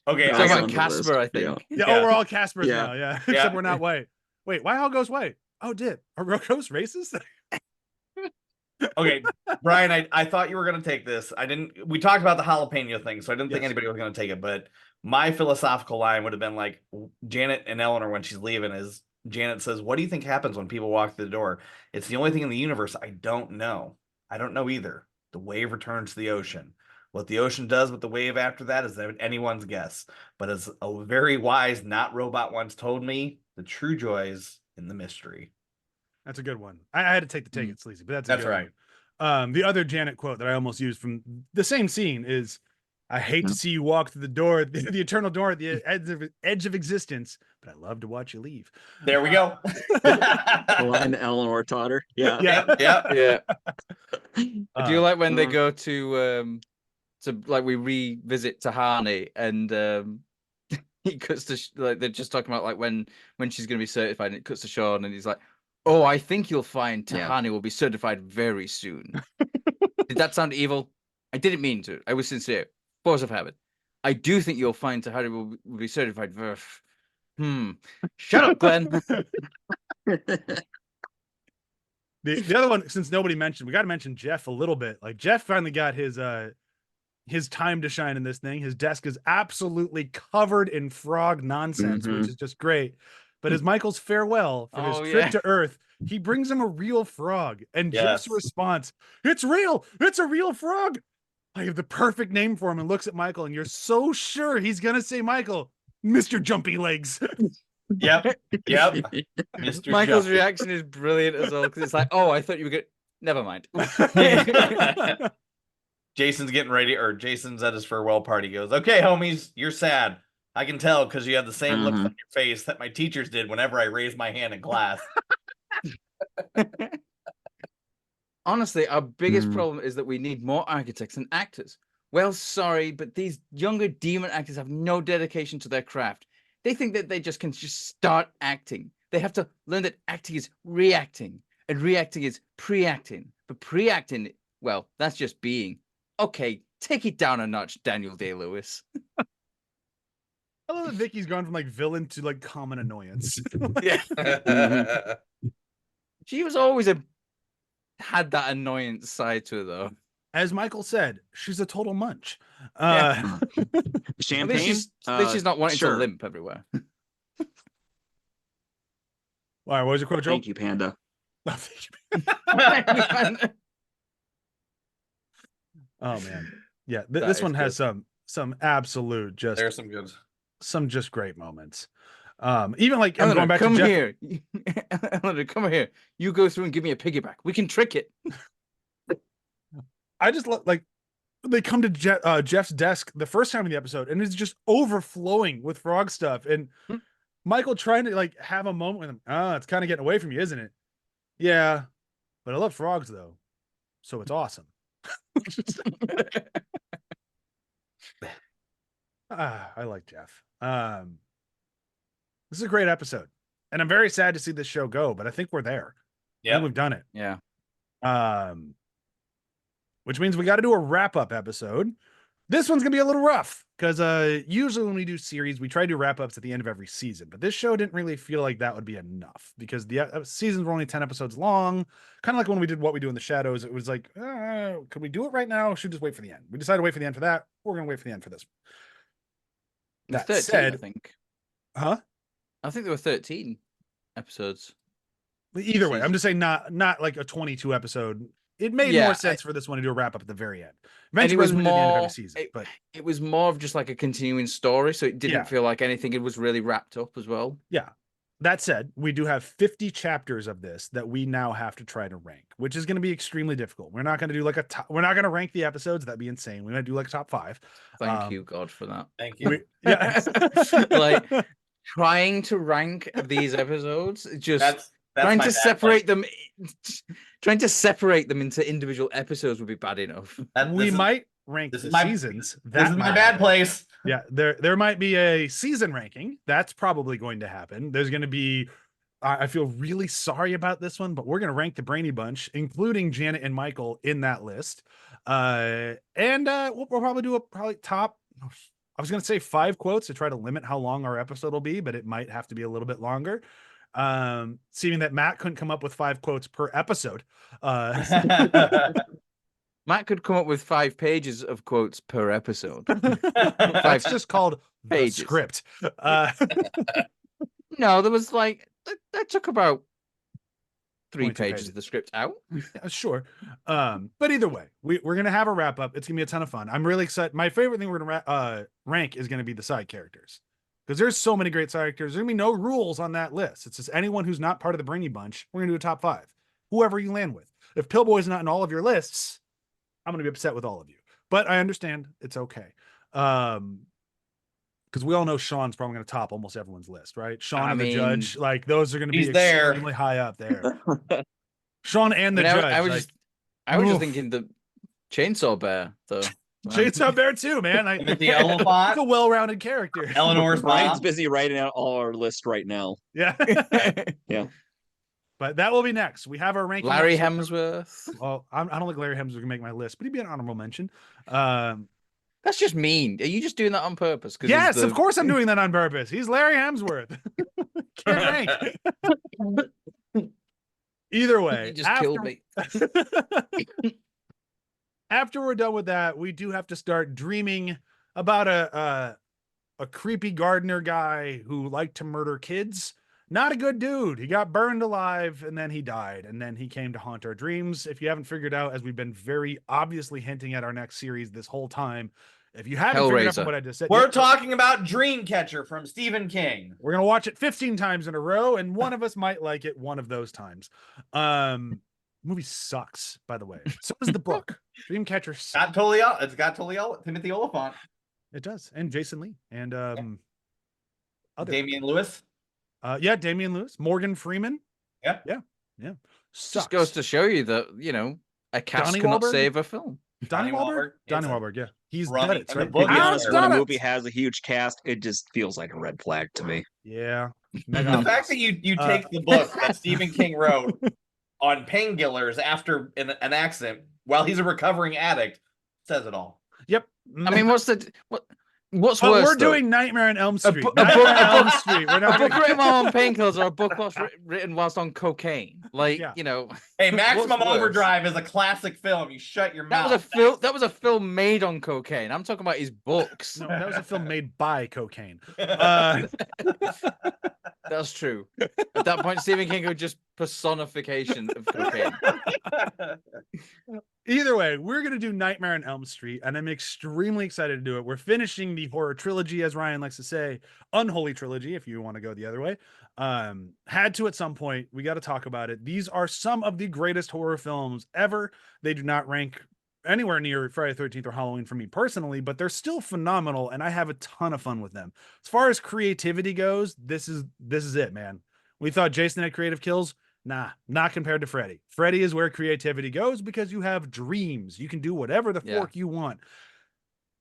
Okay, I got Casper, I think. Yeah. Oh, we're all Caspers now. Yeah, Yeah. except we're not white. Wait, why all ghosts white? Oh, dip. Are ghosts racist? Okay, Bryan, I thought you were going to take this. We talked about the jalapeno thing, so I didn't think anybody was going to take it, but my philosophical line would have been like Janet and Eleanor when she's leaving is Janet says, "What do you think happens when people walk through the door? It's the only thing in the universe I don't know. I don't know either. The wave returns to the ocean. What the ocean does with the wave after that is anyone's guess. But as a very wise, not robot once told me, the true joys in the mystery." That's a good one. I had to take it sleazy, but that's right. One. The other Janet quote that I almost used from the same scene is, "I hate to see you walk through the door, the eternal door at the edge of existence, but I love to watch you leave." There we go. The line that Eleanor taught her. Yeah. Yeah. I do like when they go to like we revisit Tahani, and he cuts to like they're just talking about like when she's going to be certified, and it cuts to Sean, and he's like, "Oh, I think you'll find Tahani will be certified very soon." Did that sound evil? I didn't mean to. I was sincere. Force of habit. I do think you'll find Tahari will be certified for. Shut up, Glenn. The other one, since nobody mentioned, we got to mention Jeff a little bit. Like Jeff finally got his time to shine in this thing. His desk is absolutely covered in frog nonsense, which is just great. But as Michael's farewell for his trip to Earth, he brings him a real frog. And Jeff's response, "It's real. It's a real frog. I have the perfect name for him," and looks at Michael, and you're so sure he's gonna say, Michael, Mr. Jumpy Legs. Yep. Mr. Michael's Jumpy. reaction is brilliant as well, because it's like, oh, I thought you were good. Never mind. Jason's getting ready, or Jason's at his farewell party. He goes, "Okay, homies, you're sad. I can tell because you have the same looks on your face that my teachers did whenever I raised my hand in class." Honestly, our biggest problem is that we need more architects and actors. Well, sorry, but these younger demon actors have no dedication to their craft. They think that they can just start acting. They have to learn that acting is reacting, and reacting is pre-acting. But pre-acting, well, that's just being. Okay, take it down a notch, Daniel Day-Lewis. I love that Vicky's gone from like villain to like common annoyance. Yeah. She was always had that annoyance side to her, though. As Michael said, she's a total munch. Champagne? At least she's not wanting to limp everywhere. All right, what was your quote, Joe? Thank you, Panda. Oh man, yeah. This one has some absolute just. There's some just great moments. Even like I'm Eleanor, going back come to Jeff. here. Eleanor, come here. You go through and give me a piggyback. We can trick it. I just like they come to Jeff's desk the first time in the episode, and it's just overflowing with frog stuff. And Michael trying to like have a moment with him. It's kind of getting away from you, isn't it? Yeah, but I love frogs though, so it's awesome. I like Jeff. This is a great episode, and I'm very sad to see this show go, but I think we're there. Yeah, we've done it. Yeah. Which means we got to do a wrap-up episode. This one's gonna be a little rough because usually when we do series, we try to do wrap-ups at the end of every season, but this show didn't really feel like that would be enough because the seasons were only 10 episodes long. Kind of like when we did What We Do in the Shadows, it was like, could we do it right now? Or should we just wait for the end? We decided to wait for the end for that. We're gonna wait for the end for this. That 13, said, I think. Huh? I think there were 13 episodes. Either way, I'm just saying not like a 22 episode. It made more sense for this one to do a wrap up at the very end. Eventually, it was more at the end of every season, but it was more of just like a continuing story, so it didn't feel like anything. It was really wrapped up as well. Yeah. That said, we do have 50 chapters of this that we now have to try to rank, which is going to be extremely difficult. We're not going to do like we're not going to rank the episodes. That'd be insane. We're going to do like a top 5. Thank you, God, for that. Thank you. Like trying to rank these episodes, just that's trying to separate them. Trying to separate them into individual episodes would be bad enough. We might rank the seasons. This is my bad place. Yeah, there might be a season ranking. That's probably going to happen. There's going to be. I feel really sorry about this one, but we're going to rank the Brainy Bunch, including Janet and Michael, in that list. And we'll probably do a top. I was going to say 5 quotes to try to limit how long our episode will be, but it might have to be a little bit longer. Seeing that Matt couldn't come up with 5 quotes per episode. Matt could come up with 5 pages of quotes per episode. That's just called the script. No, there was like that took about 3 pages of the script out. Yeah, sure. But either way, we're gonna have a wrap up. It's gonna be a ton of fun. I'm really excited. My favorite thing we're gonna rank is gonna be the side characters. Because there's so many great side characters. There's gonna be no rules on that list. It's just anyone who's not part of the Brainy Bunch. We're gonna do a top 5. Whoever you land with. If Pillboy's not in all of your lists, I'm gonna be upset with all of you. But I understand. It's okay. Because we all know Sean's probably gonna top almost everyone's list, right? Sean and the judge, like those are gonna be extremely high up there. Sean and the judge. I was just thinking the Chainsaw Bear, though. Chainsaw Bear too, man. The elephant. It's a well-rounded character. Eleanor's Brian's busy writing out all our list right now. Yeah. Yeah. but that will be next. We have our ranking. Larry episode. Hemsworth. Well, I don't think Larry Hemsworth can make my list, but he'd be an honorable mention. That's just mean. Are you just doing that on purpose? Yes, of course I'm doing that on purpose. He's Larry Hemsworth. Can't rank. Either way, You just killed me. After we're done with that, we do have to start dreaming about a creepy gardener guy who liked to murder kids. Not a good dude. He got burned alive and then he died. And then he came to haunt our dreams. If you haven't figured out, as we've been very obviously hinting at our next series this whole time, if you haven't figured out from what I just said, we're talking about Dreamcatcher from Stephen King. We're going to watch it 15 times in a row, and one of us might like it one of those times. Movie sucks, by the way. So does the book. Dreamcatcher sucks. It's got Timothy Oliphant. It does. And Jason Lee. And Damian Lewis. Damian Lewis. Morgan Freeman. Yeah. Sucks. Just goes to show you that, you know, a cast Donnie cannot Wahlberg? save a film. Donnie Wahlberg? Donnie Wahlberg, yeah. He's done it, right? When a movie has a huge cast, it just feels like a red flag to me. Yeah. The fact that you take the book that Stephen King wrote on painkillers after an accident while he's a recovering addict says it all. Yep. I mean, what's worse? We're doing Nightmare on Elm Street. A book We're written on painkillers, or a book written whilst on cocaine. Like, you know. Hey, Maximum Overdrive is a classic film. You shut your mouth. That was a film made on cocaine. I'm talking about his books. No, that was a film made by cocaine. That's true. At that point, Stephen King was just personification of cocaine. Either way, we're going to do Nightmare on Elm Street, and I'm extremely excited to do it. We're finishing the horror trilogy, as Ryan likes to say, unholy trilogy, if you want to go the other way. Had to at some point. We got to talk about it. These are some of the greatest horror films ever. They do not rank anywhere near Friday the 13th or Halloween for me personally, but they're still phenomenal, and I have a ton of fun with them. As far as creativity goes, this is it, man. We thought Jason had creative kills. Nah, not compared to Freddy. Freddy is where creativity goes because you have dreams. You can do whatever the fork you want.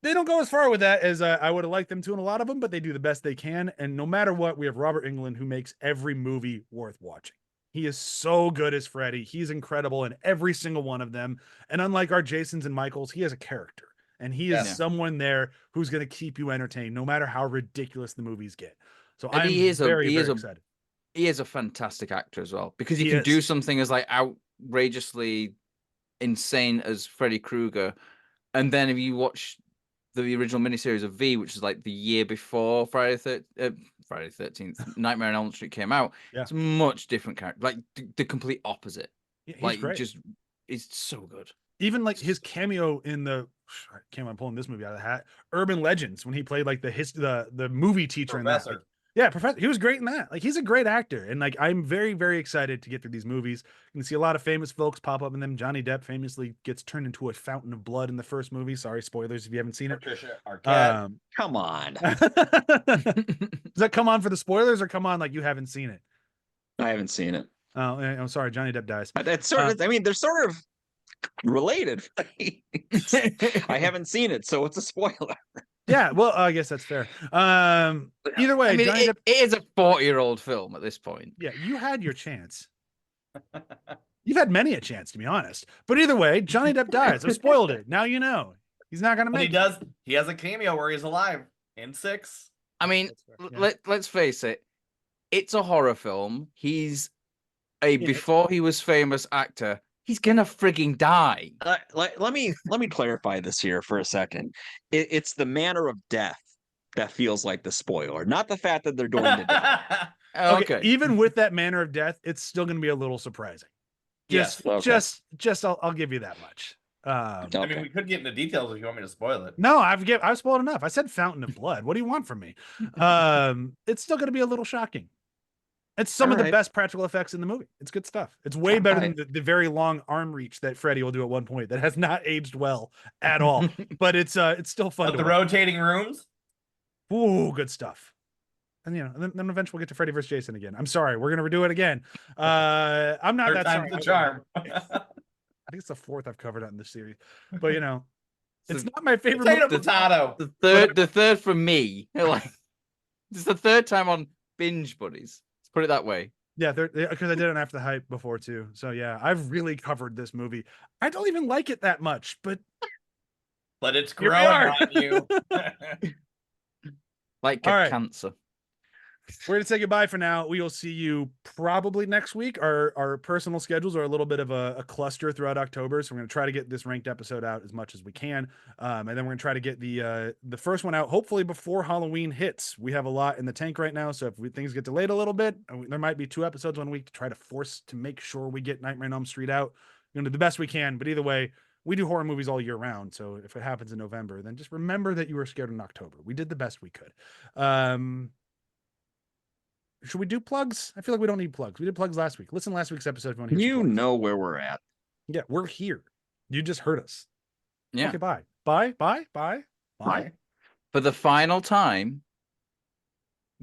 They don't go as far with that as I would have liked them to in a lot of them, but they do the best they can. And no matter what, we have Robert Englund, who makes every movie worth watching. He is so good as Freddy. He's incredible in every single one of them. And unlike our Jasons and Michaels, he has a character. And he is someone there who's going to keep you entertained, no matter how ridiculous the movies get. So I'm very excited. He is a fantastic actor as well, because he can do something as like outrageously insane as Freddy Krueger. And then if you watch the original miniseries of V, which is like the year before Friday the 13th, Nightmare on Elm Street came out, it's a much different character, like the complete opposite. Like, just it's so good. Even like his cameo in the, I can't remember pulling this movie out of the hat, Urban Legends, when he played like the movie teacher in that. Like, yeah, Professor. He was great in that. Like, he's a great actor. And like, I'm very, very excited to get through these movies. You can see a lot of famous folks pop up in them. Johnny Depp famously gets turned into a fountain of blood in the first movie. Sorry, spoilers if you haven't seen it. Patricia Arquette. Come on. Does that come on for the spoilers or come on like you haven't seen it? I haven't seen it. Oh, I'm sorry. Johnny Depp dies. That's sort of, I mean, they're sort of related. I haven't seen it, so it's a spoiler. Yeah, well, I guess that's fair. Either way, I mean, it is a 40-year-old film at this point. Yeah, you had your chance. You've had many a chance, to be honest. But either way, Johnny Depp dies. I've spoiled it. Now you know. He's not going to make it. He has a cameo where he's alive in 6. I mean, let's face it. It's a horror film. He's before he was famous actor. He's gonna frigging die. Let me clarify this here for a second. It's the manner of death that feels like the spoiler, not the fact that they're going to die. Okay. Even with that manner of death, it's still going to be a little surprising. I'll give you that much. I mean, we could get into details if you want me to spoil it. No, I've spoiled enough. I said fountain of blood. What do you want from me? It's still going to be a little shocking. It's some of the best practical effects in the movie. It's good stuff. It's way better than the very long arm reach that Freddy will do at one point that has not aged well at all. But it's still fun. But the rotating rooms? Ooh, good stuff. And then eventually we'll get to Freddy vs. Jason again. I'm sorry, we're gonna redo it again. I'm not that sorry. The charm. I think it's the 4th I've covered on this series. But it's not my favorite movie. The third for me. Like, it's the 3rd time on Binge Buddies. Put it that way. Yeah, because I did it after the hype before too. So yeah, I've really covered this movie. I don't even like it that much, but it's here we growing are. on you. Like All a right. cancer. We're gonna say goodbye for now. We will see you probably next week. Our personal schedules are a little bit of a cluster throughout October, so we're gonna try to get this ranked episode out as much as we can, and then we're gonna try to get the first one out hopefully before Halloween hits. We have a lot in the tank right now, so if things get delayed a little bit, there might be 2 episodes 1 week to try to force to make sure we get Nightmare on Elm Street out. We're gonna do the best we can, but either way, we do horror movies all year round. So if it happens in November, then just remember that you were scared in October. We did the best we could. Should we do plugs? I feel like we don't need plugs. We did plugs last week. Listen to last week's episode if you want to hear some You plugs. know where we're at. Yeah, we're here. You just heard us. Yeah. Okay, bye. Bye. For the final time,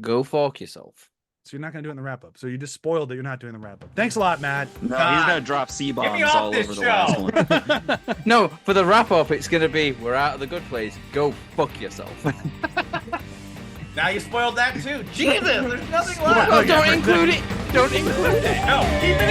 go fork yourself. So you're not going to do it in the wrap up. So you just spoiled that you're not doing the wrap up. Thanks a lot, Matt. No, God. he's gonna drop Get C-bombs me off all this over the last show. one. No, for the wrap up, it's gonna be we're out of the good place. Go fuck yourself. Now you spoiled that too. Jesus, there's nothing Oh, left. don't include it. Don't include it. No, keep it